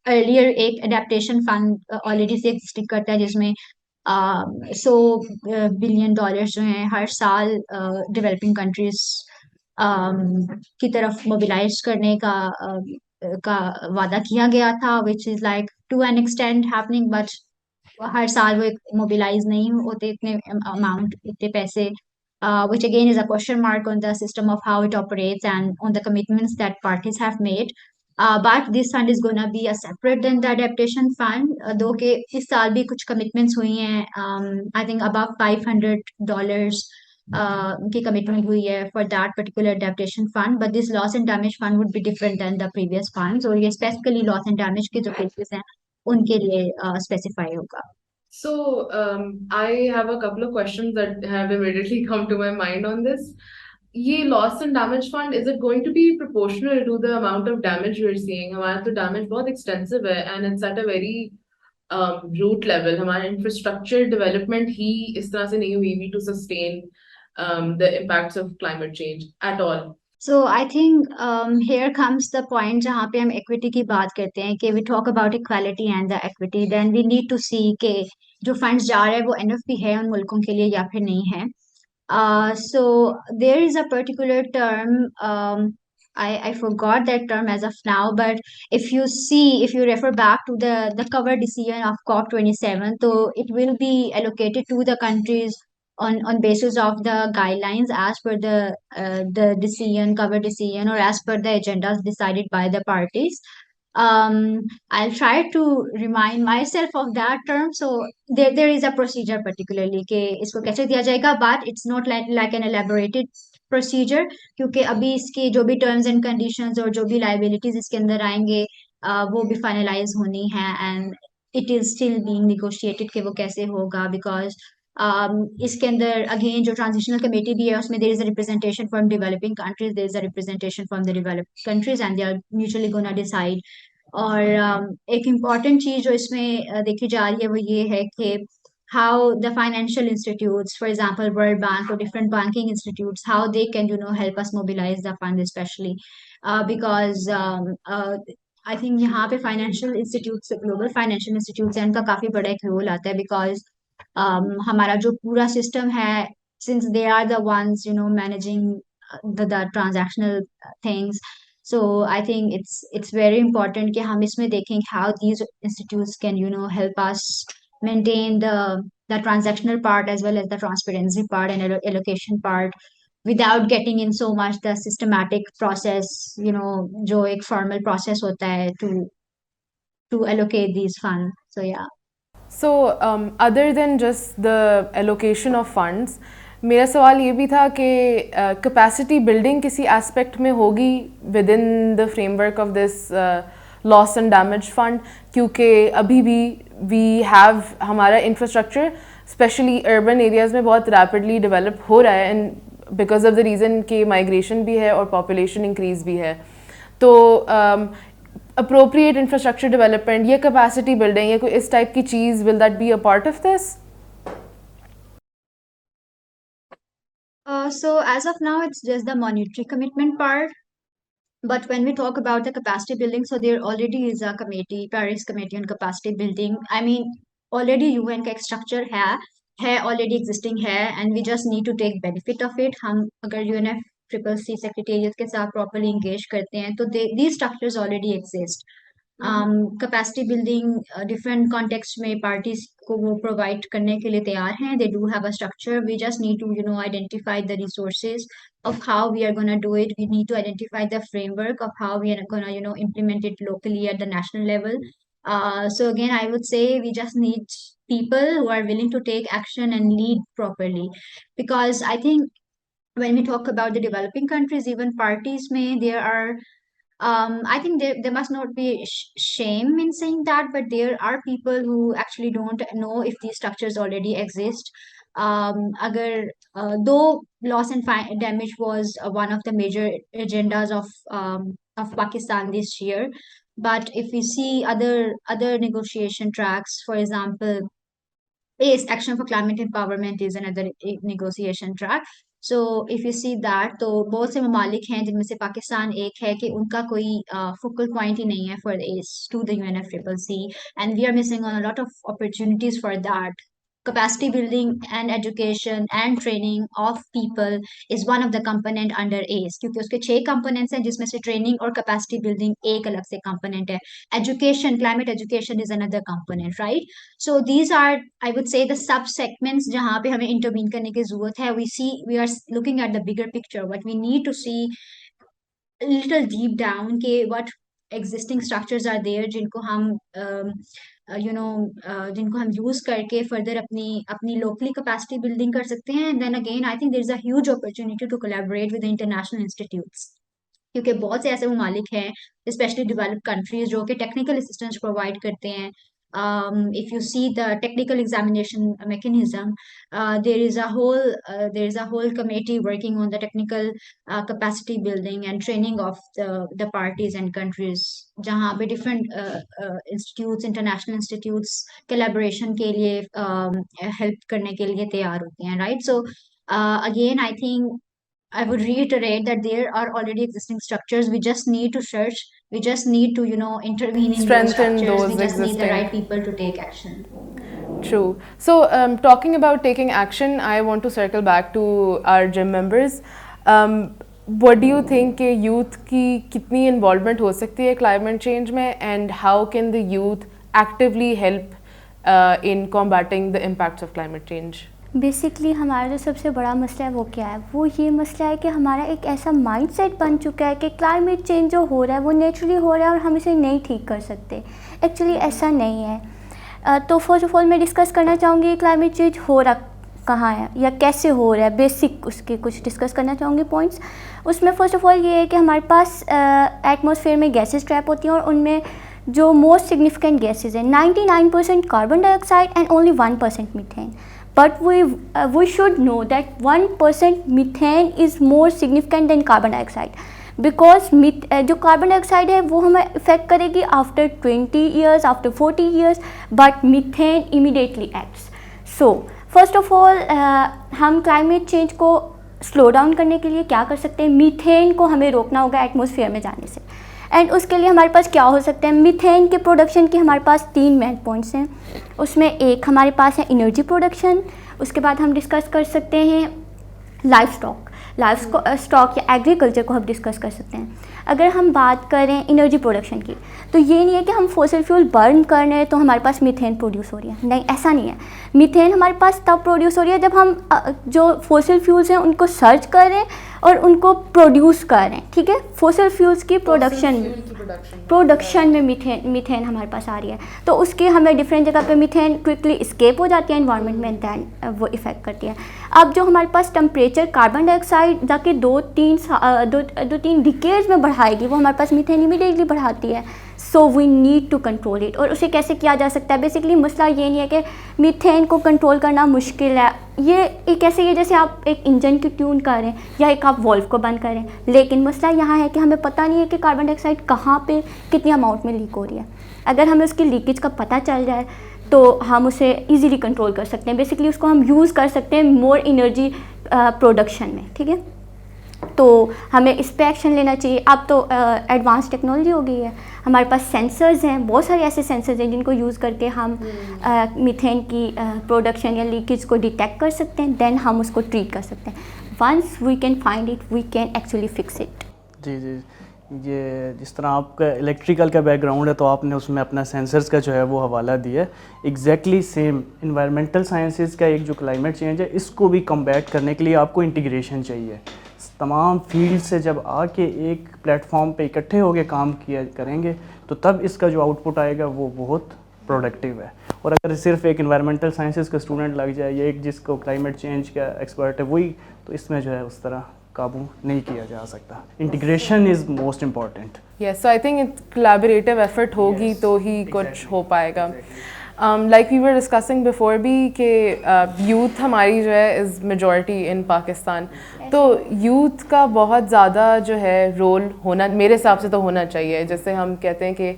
Earlier एक adaptation fund already से exist करता है जिसमें $100 billion जो हैं हर साल developing countries की तरफ mobilize करने का वादा किया गया था, which is like to an extent happening, but हर साल वो mobilize नहीं होते इतने amount, इतने पैसे, which again is a question mark on the system of how it operates and on the commitments that parties have made. But this fund is gonna be a separate than the adaptation fund. दो के इस साल भी कुछ commitments हुई हैं. I think above $500 की commitment हुई है for that particular adaptation fund. But this loss and damage fund would be different than the previous funds. और ये specifically loss and damage के जो cases हैं उनके लिए specify होगा. So I have a couple of questions that have immediately come to my mind on this. ये loss and damage fund, is it going to be proportional to the amount of damage we're seeing? हमारा तो damage बहुत extensive है and it's at a very root level. हमारा infrastructure development ही इस तरह से नहीं हुई to sustain the impacts of climate change at all. So I think here comes the point जहाँ पे हम equity की बात करते हैं कि we talk about equality and the equity, then we need to see कि जो funds जा रहे हैं वो enough भी है उन मुल्कों के लिए या फिर नहीं है. So there is a particular term, I forgot that term as of now, but if you refer back to the cover decision of COP27, so it will be allocated to the countries on basis of the guidelines as per the decision, cover decision, or as per the agendas decided by the parties. I'll try to remind myself of that term. So there is a procedure particularly कि इसको कैसे दिया जाएगा, but it's not like an elaborated procedure क्योंकि अभी इसके जो भी terms and conditions और जो भी liabilities इसके अंदर आएंगे वो भी finalize होनी है, and it is still being negotiated कि वो कैसे होगा, because इसके अंदर again जो transitional committee भी है उसमें there is a representation from developing countries, there is a representation from the developed countries, and they are mutually gonna decide. और एक important चीज जो इसमें देखी जा रही है वो ये है कि how the financial institutes, for example World Bank or different banking institutes, how they can help us mobilize the fund, especially because I think यहाँ पे financial institutes, global financial institutes हैं, उनका काफी बड़ा एक रोल आता है, because हमारा जो पूरा system है, since they are the ones managing the transactional things, so I think it's very important कि हम इसमें देखें how these institutes can help us maintain the transactional part as well as the transparency part and allocation part without getting in so much the systematic process, जो एक formal process होता है to allocate these funds. So yeah. So other than just the allocation of funds, मेरा सवाल ये भी था कि capacity building किसी aspect में होगी within the framework of this loss and damage fund, क्योंकि अभी भी we have हमारा infrastructure especially urban areas में बहुत rapidly develop हो रहा है, and because of the reason कि migration भी है और population increase भी है, तो appropriate infrastructure development या capacity building या कोई इस type की चीज़, will that be a part of this? So as of now, it's just the monetary commitment part. But when we talk about the capacity building, so there already is a committee, Paris Committee on Capacity Building. I mean, already UN का एक structure है already existing है, and we just need to take benefit of it. हम अगर UNFCCC Secretariat के साथ properly engage करते हैं, तो these structures already exist. Capacity building different context में parties को वो provide करने के लिए तैयार हैं. They do have a structure. We just need to identify the resources of how we are gonna do it. We need to identify the framework of how we are gonna implement it locally at the national level. So again, I would say we just need people who are willing to take action and lead properly, because I think when we talk about the developing countries, even parties there are I think there must not be shame in saying that, but there are people who actually don't know if these structures already exist. agar though loss and damage was one of the major agendas of Pakistan this year, but if we see other negotiation tracks, for example, ACE, Action for Climate Empowerment, is another negotiation track. So if you see that, तो बहुत से ममालिक हैं जिनमें से पाकिस्तान एक है कि उनका कोई focal point ही नहीं है for the ACE to the UNFCCC, and we are missing on a lot of opportunities for that. Capacity building and education and training of people is one of the component under ACE, क्योंकि उसके 6 components हैं जिसमें से training और capacity building एक अलग से component है. Education, climate education is another component, right? So these are, I would say, the sub segments जहाँ पे हमें intervene करने की जरूरत है. We are looking at the bigger picture. What we need to see a little deep down के what existing structures are there जिनको हम जिनको हम यूज करके फर्दर अपनी locally capacity building कर सकते हैं. And then again, I think there is a huge opportunity to collaborate with the international institutes, क्योंकि बहुत से ऐसे ममालिक हैं स्पेशली डेवलप्ड कंट्रीज जो कि टेक्निकल असिस्टेंस प्रोवाइड करते हैं. If you see the technical examination mechanism, there is a whole committee working on the technical capacity building and training of the parties and countries, जहाँ पे different institutes, international institutes collaboration के लिए help करने के लिए तैयार होते हैं, right? So again, I think I would reiterate that there are already existing structures. We just need to search. We just need to, intervene in those Strengthen structures. those We just need the existing. right people to take action. True. So talking about taking action, I want to circle back to our gym members. What do you think कि youth की कितनी involvement हो सकती है climate change में, and how can the youth actively help in combating the impacts of climate change? Basically हमारा जो सबसे बड़ा मसला है वो क्या है, वो ये मसला है कि हमारा एक ऐसा माइंडसेट बन चुका है कि क्लाइमेट चेंज जो हो रहा है वो नेचुरली हो रहा है और हम इसे नहीं ठीक कर सकते. एक्चुअली ऐसा नहीं है. तो फर्स्ट ऑफ ऑल मैं डिस्कस करना चाहूँगी क्लाइमेट चेंज हो रहा कहाँ है या कैसे हो रहा है, बेसिक उसके कुछ डिस्कस करना चाहूँगी पॉइंट्स. उसमें फर्स्ट ऑफ ऑल ये है कि हमारे पास एटमॉस्फेयर में गैसेस ट्रैप होती हैं और उनमें जो मोस्ट सिग्निफिकेंट गैसेज हैं 99% carbon dioxide and only 1% methane. But we should know that 1% methane is more significant than carbon dioxide, because जो carbon dioxide है वो हमें affect करेगी after 20 years, after 40 years, but methane immediately acts. So first of all हम climate change को slow down करने के लिए क्या कर सकते हैं, मीथेन को हमें रोकना होगा एटमॉस्फेयर में जाने से. एंड उसके लिए हमारे पास क्या हो सकता है, मीथेन के प्रोडक्शन के हमारे पास 3 मेन पॉइंट्स हैं. उसमें एक हमारे पास है एनर्जी प्रोडक्शन, उसके बाद हम डिस्कस कर सकते हैं लाइफ स्टॉक या एग्रीकल्चर को हम डिस्कस कर सकते हैं. अगर हम बात करें एनर्जी प्रोडक्शन की, तो ये नहीं है कि हम फॉसिल फ्यूल बर्न कर रहे हैं तो हमारे पास मीथेन प्रोड्यूस हो रही है, नहीं ऐसा नहीं है. मीथेन हमारे पास तब प्रोड्यूस हो रही है जब हम जो फॉसिल फ्यूल्स हैं उनको सर्च कर रहे हैं और उनको प्रोड्यूस कर रहे हैं. ठीक है, फॉसिल फ्यूल्स की प्रोडक्शन में मीथेन हमारे पास आ रही है, तो उसके हमें डिफरेंट जगह पे मीथेन क्विकली इस्केप हो जाती है एनवायरनमेंट में, दैन वो इफेक्ट करती है. अब जो हमारे पास टेम्परेचर कार्बन डाइऑक्साइड जाके 2-3 डिकेड्स में बढ़ाएगी, वो हमारे पास मीथेन इमीडिएटली बढ़ाती है. So we need to control it. और उसे कैसे किया जा सकता है, बेसिकली मसला ये नहीं है कि मीथेन को कंट्रोल करना मुश्किल है. ये एक ऐसे ही जैसे आप एक इंजन की ट्यून कर रहे हैं या एक आप वॉल्व को बंद कर रहे हैं, लेकिन मसला यहाँ है कि हमें पता नहीं है कि कार्बन डाइऑक्साइड कहाँ पे कितनी अमाउंट में लीक हो रही है. अगर हमें उसकी लीकेज का पता चल जाए तो हम उसे इजीली कंट्रोल कर सकते हैं. बेसिकली उसको हम यूज़ कर सकते हैं मोर एनर्जी प्रोडक्शन में. ठीक है, तो हमें इस पे एक्शन लेना चाहिए. अब तो एडवांस टेक्नोलॉजी हो गई है, हमारे पास सेंसर्स हैं, बहुत सारे ऐसे सेंसर्स हैं जिनको यूज़ करके हम मीथेन की प्रोडक्शन या लीकेज को डिटेक्ट कर सकते हैं, देन हम उसको ट्रीट कर सकते हैं. Once we can find it, we can actually fix it. जी जी, ये जिस तरह आपका इलेक्ट्रिकल का बैकग्राउंड है तो आपने उसमें अपना सेंसर्स का जो है वो हवाला दिया. एग्जैक्टली सेम इन्वायरमेंटल साइंसेस का एक जो क्लाइमेट चेंज है इसको भी कम्बैट करने के लिए आपको इंटीग्रेशन चाहिए. तमाम फील्ड से जब आके एक प्लेटफॉर्म पे इकट्ठे होकर काम किया करेंगे तो तब इसका जो आउटपुट आएगा वो बहुत प्रोडक्टिव है. और अगर सिर्फ एक इन्वायरमेंटल साइंसेस का स्टूडेंट लग जाए या एक जिसको क्लाइमेट चेंज का एक्सपर्ट है वही, तो इसमें जो है उस तरह काबू नहीं किया जा सकता. Integration is most important. Yes, so I think collaborative effort होगी तो ही कुछ हो पाएगा. Like we were discussing before بھی کہ یوتھ ہماری جو ہے از میجورٹی ان پاکستان, تو یوتھ کا بہت زیادہ جو ہے رول ہونا میرے حساب سے تو ہونا چاہیے. جیسے ہم کہتے ہیں کہ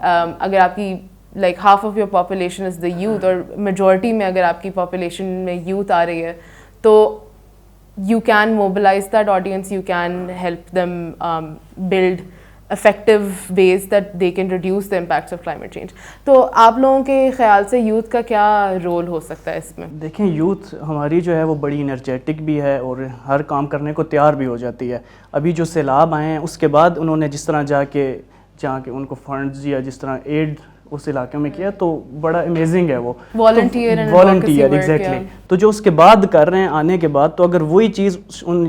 اگر آپ کی like half of your population is the youth, اور میجورٹی میں اگر آپ کی پاپولیشن میں یوتھ آ رہی ہے تو you can mobilize that audience, you can help them build effective ways that they can reduce the impacts of climate change. تو آپ لوگوں کے خیال سے یوتھ کا کیا رول ہو سکتا ہے اس میں؟ دیکھیں یوتھ ہماری جو ہے وہ بڑی انرجیٹک بھی ہے اور ہر کام کرنے کو تیار بھی ہو جاتی ہے. ابھی جو سیلاب آئے ہیں اس کے بعد انہوں نے جس طرح جا کے ان کو فنڈز یا جس طرح ایڈ اس علاقے میں کیا تو بڑا امیزنگ ہے وہ والنٹیئر ایگزیکٹلی. تو جو اس کے بعد کر رہے ہیں آنے کے بعد, تو اگر وہی چیز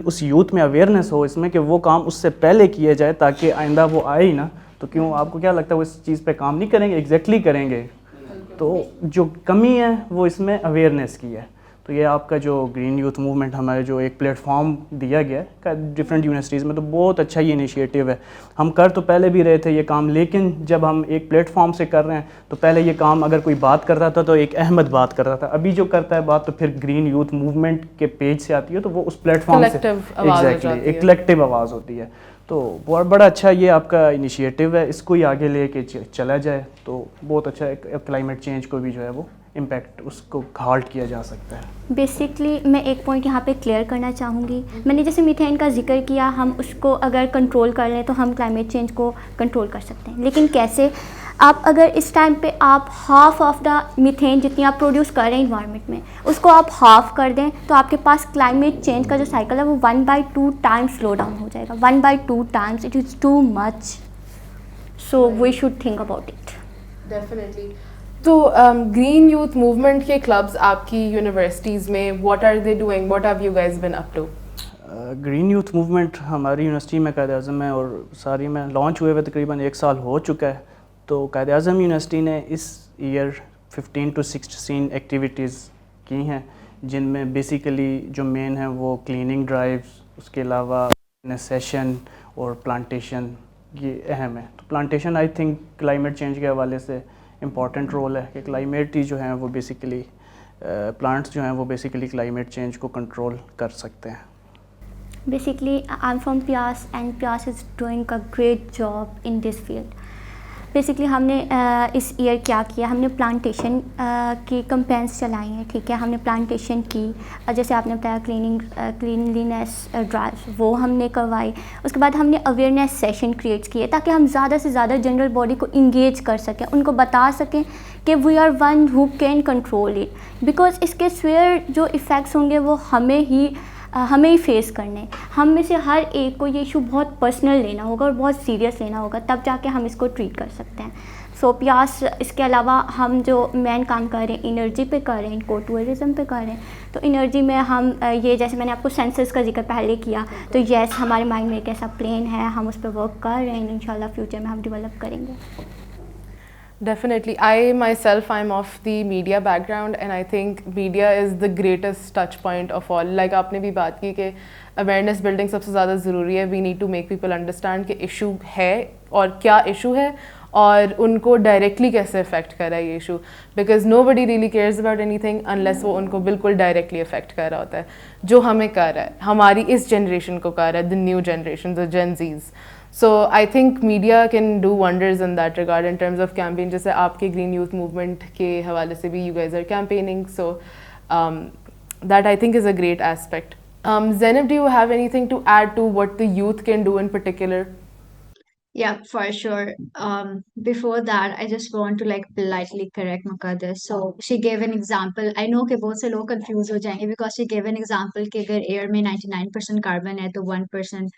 اس یوتھ میں اویئرنیس ہو اس میں کہ وہ کام اس سے پہلے کیے جائے تاکہ آئندہ وہ آئے ہی نا, تو کیوں آپ کو کیا لگتا ہے وہ اس چیز پہ کام نہیں کریں گے؟ ایگزیکٹلی کریں گے. تو جو کمی ہے وہ اس میں اویئرنیس کی ہے. تو یہ آپ کا جو گرین یوتھ موومنٹ ہمارے جو ایک پلیٹ فارم دیا گیا ہے ڈفرینٹ یونیورسٹیز میں, تو بہت اچھا یہ انیشیٹو ہے. ہم کر تو پہلے بھی رہے تھے یہ کام, لیکن جب ہم ایک پلیٹ فارم سے کر رہے ہیں تو پہلے یہ کام اگر کوئی بات کرتا تھا تو ایک احمد بات کرتا تھا, ابھی جو کرتا ہے بات تو پھر گرین یوتھ موومنٹ کے پیج سے آتی ہے, تو وہ اس پلیٹ فارم سے ایگزیکٹلی ایک کلیکٹیو آواز ہوتی ہے. تو بہت بڑا اچھا یہ آپ کا انیشیٹو ہے, اس کو ہی آگے لے کے چلا جائے تو بہت اچھا ہے. کلائمیٹ چینج کو بھی جو ہے وہ امپیکٹ اس کو ہالٹ کیا جا سکتا ہے. بیسکلی میں ایک پوائنٹ یہاں پہ کلیئر کرنا چاہوں گی. میں نے جیسے میتھین کا ذکر کیا, ہم اس کو اگر کنٹرول کر لیں تو ہم کلائمیٹ چینج کو کنٹرول کر سکتے ہیں, لیکن کیسے؟ آپ اگر اس ٹائم پہ آپ ہاف آف دا میتھین جتنی آپ پروڈیوس کر رہے ہیں انوائرمنٹ میں اس کو آپ ہاف کر دیں تو آپ کے پاس کلائمیٹ چینج کا جو سائیکل ہے وہ 1/2 ٹائمس سلو ڈاؤن ہو جائے گا. 1/2 times, it is too much. So we should think about it. Definitely. تو گرین یوتھ موومنٹ کے کلبز آپ کی یونیورسٹیز میں what are they doing, what have you guys been up to? Green youth movement ہماری university میں قائد اعظم ہے اور ساری میں لانچ ہوئے تقریباً 1 سال ہو چکا ہے. تو قائد اعظم یونیورسٹی نے اس ایئر 15 to 16 ایکٹیویٹیز کی ہیں, جن میں بیسیکلی جو مین ہیں وہ کلیننگ ڈرائیوز, اس کے علاوہ سیشن اور پلانٹیشن یہ اہم ہے. تو plantation I think climate change کے حوالے سے امپورٹنٹ رول ہے کہ کلائمیٹ ہی جو ہیں وہ بیسیکلی پلانٹس جو ہیں وہ بیسیکلی کلائمیٹ چینج کو کنٹرول کر سکتے ہیں. Basically, I'm from PIAS and PIAS is doing a great job in this field. Basically ہم نے اس ایئر کیا کیا, ہم نے پلانٹیشن کی کمپینس چلائی ہیں. ٹھیک ہے, ہم نے پلانٹیشن کی, جیسے آپ نے بتایا کلینلینس ڈرائیو وہ ہم نے کروائی. اس کے بعد ہم نے اویئرنیس سیشن کریٹ کیے تاکہ ہم زیادہ سے زیادہ جنرل باڈی کو انگیج کر سکیں, ان کو بتا سکیں کہ we are one who can control it, because اس کے سویئر جو ایفیکٹس ہوں گے وہ ہمیں ہی فیس کرنے. ہم میں سے ہر ایک کو یہ ایشو بہت پرسنل لینا ہوگا اور بہت سیریس لینا ہوگا, تب جا کے ہم اس کو ٹریٹ کر سکتے ہیں. سو پیاس اس کے علاوہ ہم جو مین کام کر رہے ہیں انرجی پہ کر رہے ہیں, ایکو ٹورزم پہ کر رہے ہیں. تو انرجی میں ہم یہ جیسے میں نے آپ کو سینسرز کا ذکر پہلے کیا, تو یس ہمارے مائنڈ میں ایک ایسا پلین ہے, ہم اس پہ ورک کر رہے ہیں, انشاءاللہ فیوچر میں ہم ڈیولپ کریں گے. Definitely. I myself, I'm of the media background and I think media is the greatest touch point of all. Like آپ نے بھی بات کی کہ awareness building سب سے زیادہ ضروری ہے. We need to make people understand کہ ایشو ہے اور کیا ایشو ہے اور ان کو ڈائریکٹلی کیسے افیکٹ کر رہا ہے یہ issue, because nobody really cares about anything unless وہ ان کو بالکل ڈائریکٹلی افیکٹ کر رہا ہوتا ہے, جو ہمیں کر رہا ہے, ہماری اس جنریشن کو کر رہا ہے, the new generation, the Gen Zs. So I think media can do wonders in that regard in terms of campaign. جیسے آپ کے green youth movement کے حوالے سے بھی you guys are campaigning, so that I think is a great aspect. Zainab, do you have anything to add to what the youth can do in particular? Yeah, for sure. Before that, I just want to like politely correct Muqaddas. So she gave an example. I know کہ بہت سے لوگ confused ہو جائیں گے because she gave an example کہ اگر air میں 99% carbon ہے تو 1%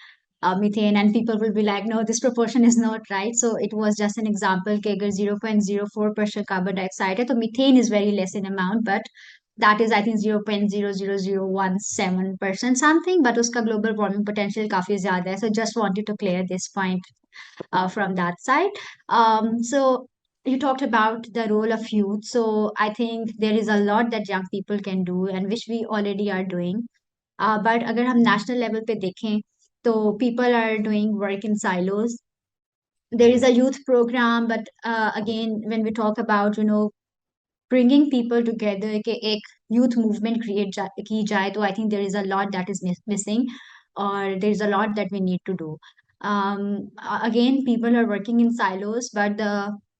methane, and people will be like, no, this proportion is not right. So it was just an example کہ اگر 0.04% carbon dioxide ہے تو methane is very less in amount, but that is I think 0.00017% something, but اس کا global warming potential کافی زیادہ ہے. So just wanted to clear this point from that side. So you talked about the role of youth. So I think there is a lot that young people can do and which we already are doing. But اگر ہم national level پہ دیکھیں تو people are doing work in silos. There is a youth program, but again, when we talk about, bringing people together کہ ایک youth movement create کی جائے, تو I think there is a lot that is missing, or there is a lot that we need to do. Again, people are working in silos, but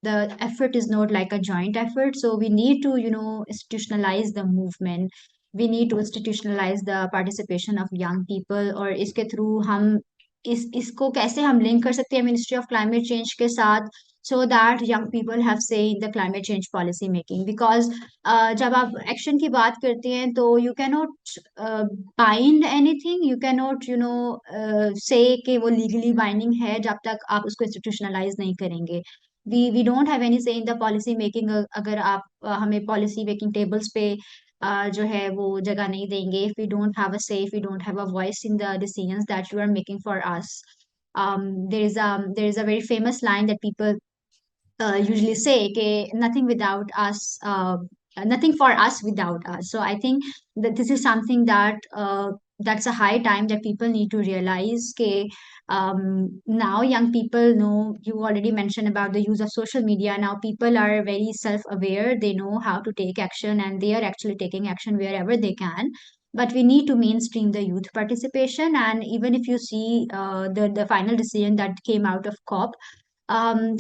the effort is not like a joint effort. So we need to, institutionalize the movement. We need to institutionalize the participation of young people. اور اس کے through ہم اس کو کیسے ہم link کر سکتے ہیں ministry of climate change کے ساتھ, so that young people have say in the climate change policy making. Because جب آپ ایکشن کی بات کرتے ہیں تو you cannot bind anything, you cannot say کہ وہ legally binding ہے جب تک آپ اس کو institutionalize نہیں کریں گے. We don't have any say in the policy making اگر آپ ہمیں policy making tables پہ جو ہے وہ جگہ نہیں دیں گے. If we don't have a say, if we don't have a voice in the decisions that you are making for us. There is a very famous line that people usually say کہ nothing without us, nothing for us without us. So I think that this is something that that's a high time that people need to realize کہ now young people know, you already mentioned about the use of social media. Now people are very self-aware, they know how to take action, and they are actually taking action wherever they can. But we need to mainstream the youth participation. And even if you see the final decision that came out of COP,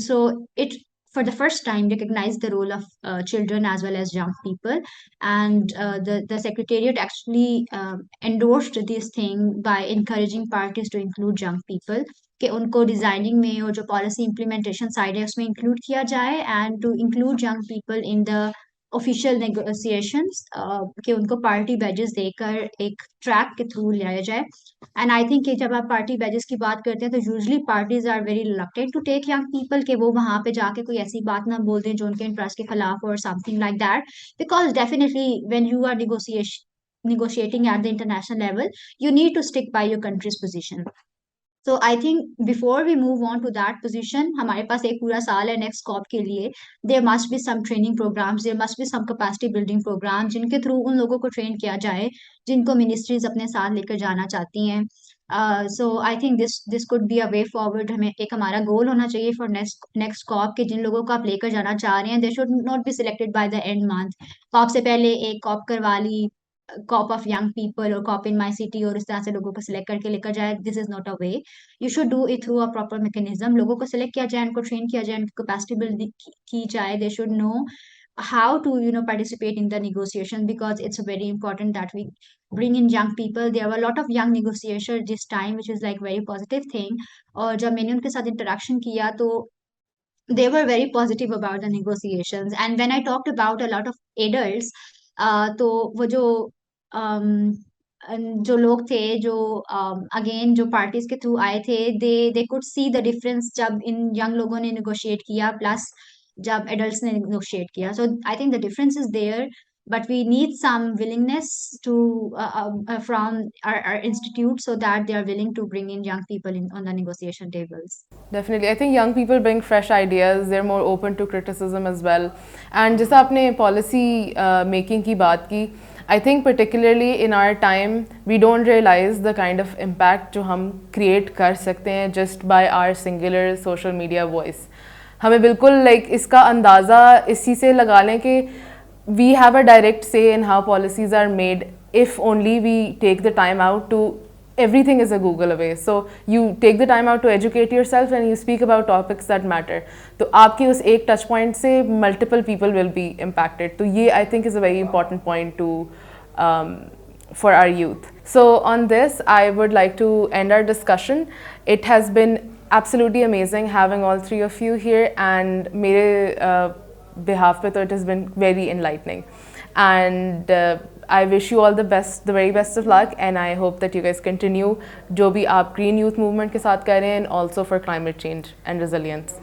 so it for the first time recognized the role of children as well as young people. And the secretariat actually endorsed this thing by encouraging parties to include young people, کہ ان کو designing میں اور جو policy implementation side ہے اس میں include کیا جائے, and to include young people in the official negotiations, کہ ان کو پارٹی بیجز دے کر ایک ٹریک کے تھرو لایا جائے. اینڈ آئی تھنک کہ جب آپ پارٹی بیجز کی بات کرتے ہیں تو usually parties are very reluctant to take young people, کہ وہ وہاں پہ جا کے کوئی ایسی بات نہ بول دیں جو ان کے انٹرسٹ کے خلاف اور something like that. Because definitely when you are negotiating at the international level, you need to stick by your country's position. So I think before we move on to that position, ہمارے پاس ایک پورا سال ہے next کاپ کے لیے. there must be some training programs, there must be some capacity building programs جن کے through in لوگوں کو ٹرین کیا جائے جن کو منسٹریز اپنے ساتھ لے کر جانا چاہتی ہیں. So I think this could be a way forward. ہمیں ایک ہمارا گول ہونا چاہیے for next COP کہ جن لوگوں کو آپ لے کر جانا چاہ رہے ہیں they should not be selected by the end month. COP سے پہلے ایک COP کروا لی, COP of young people اور COP in my city, اور اس طرح سے لوگوں کو سلیکٹ کر کے لے کر جائے. This is not a way. You should do it through a proper mechanism. لوگوں کو سلیکٹ کیا جائے, ان کو ٹرین کیا جائے, ان کی کیپیسٹی بلڈ کی جائے. They should know how to participate in the negotiation, because it's very important that we bring in young people. There were a lot of young negotiators this time, which is like very positive thing. اور جب میں نے ان کے ساتھ interaction کیا تو they were very positive about the negotiations. And when I talked about a lot of adults, تو وہ جو لوگ تھے جو اگین جو پارٹیز کے تھرو آئے تھے, they could see the difference جب ان ینگ لوگوں نے نیگوشیٹ کیا پلس جب ایڈلٹس نے نیگوشیٹ کیا. So I think the difference is there, but we need some willingness to from our institute, so that they are willing to bring in young people on the negotiation tables. Definitely. I think young people bring fresh ideas. They're more open to criticism as well. And جیسا آپ نے policy making کی بات کی, I think particularly in our time, we don't realize the kind of impact جو ہم create کر سکتے ہیں just by our singular social media voice. ہمیں بالکل اس کا اندازہ اسی سے لگا لیں کہ we have a direct say in how policies are made if only we take the time out to, everything is a Google away. So you take the time out to educate yourself and you speak about topics that matter. تو آپ کی اس ایک touch point سے multiple people will be impacted. تو یہ I think is a very important point to for our youth. So on this, I would like to end our discussion. It has been absolutely amazing having all three of you here, and میرے behalf پہ تو it has been very enlightening. And I wish you all the best, the very best of luck, and I hope that you guys continue جو بھی آپ green youth movement کے ساتھ کر رہے ہیں, and also for climate change and resilience.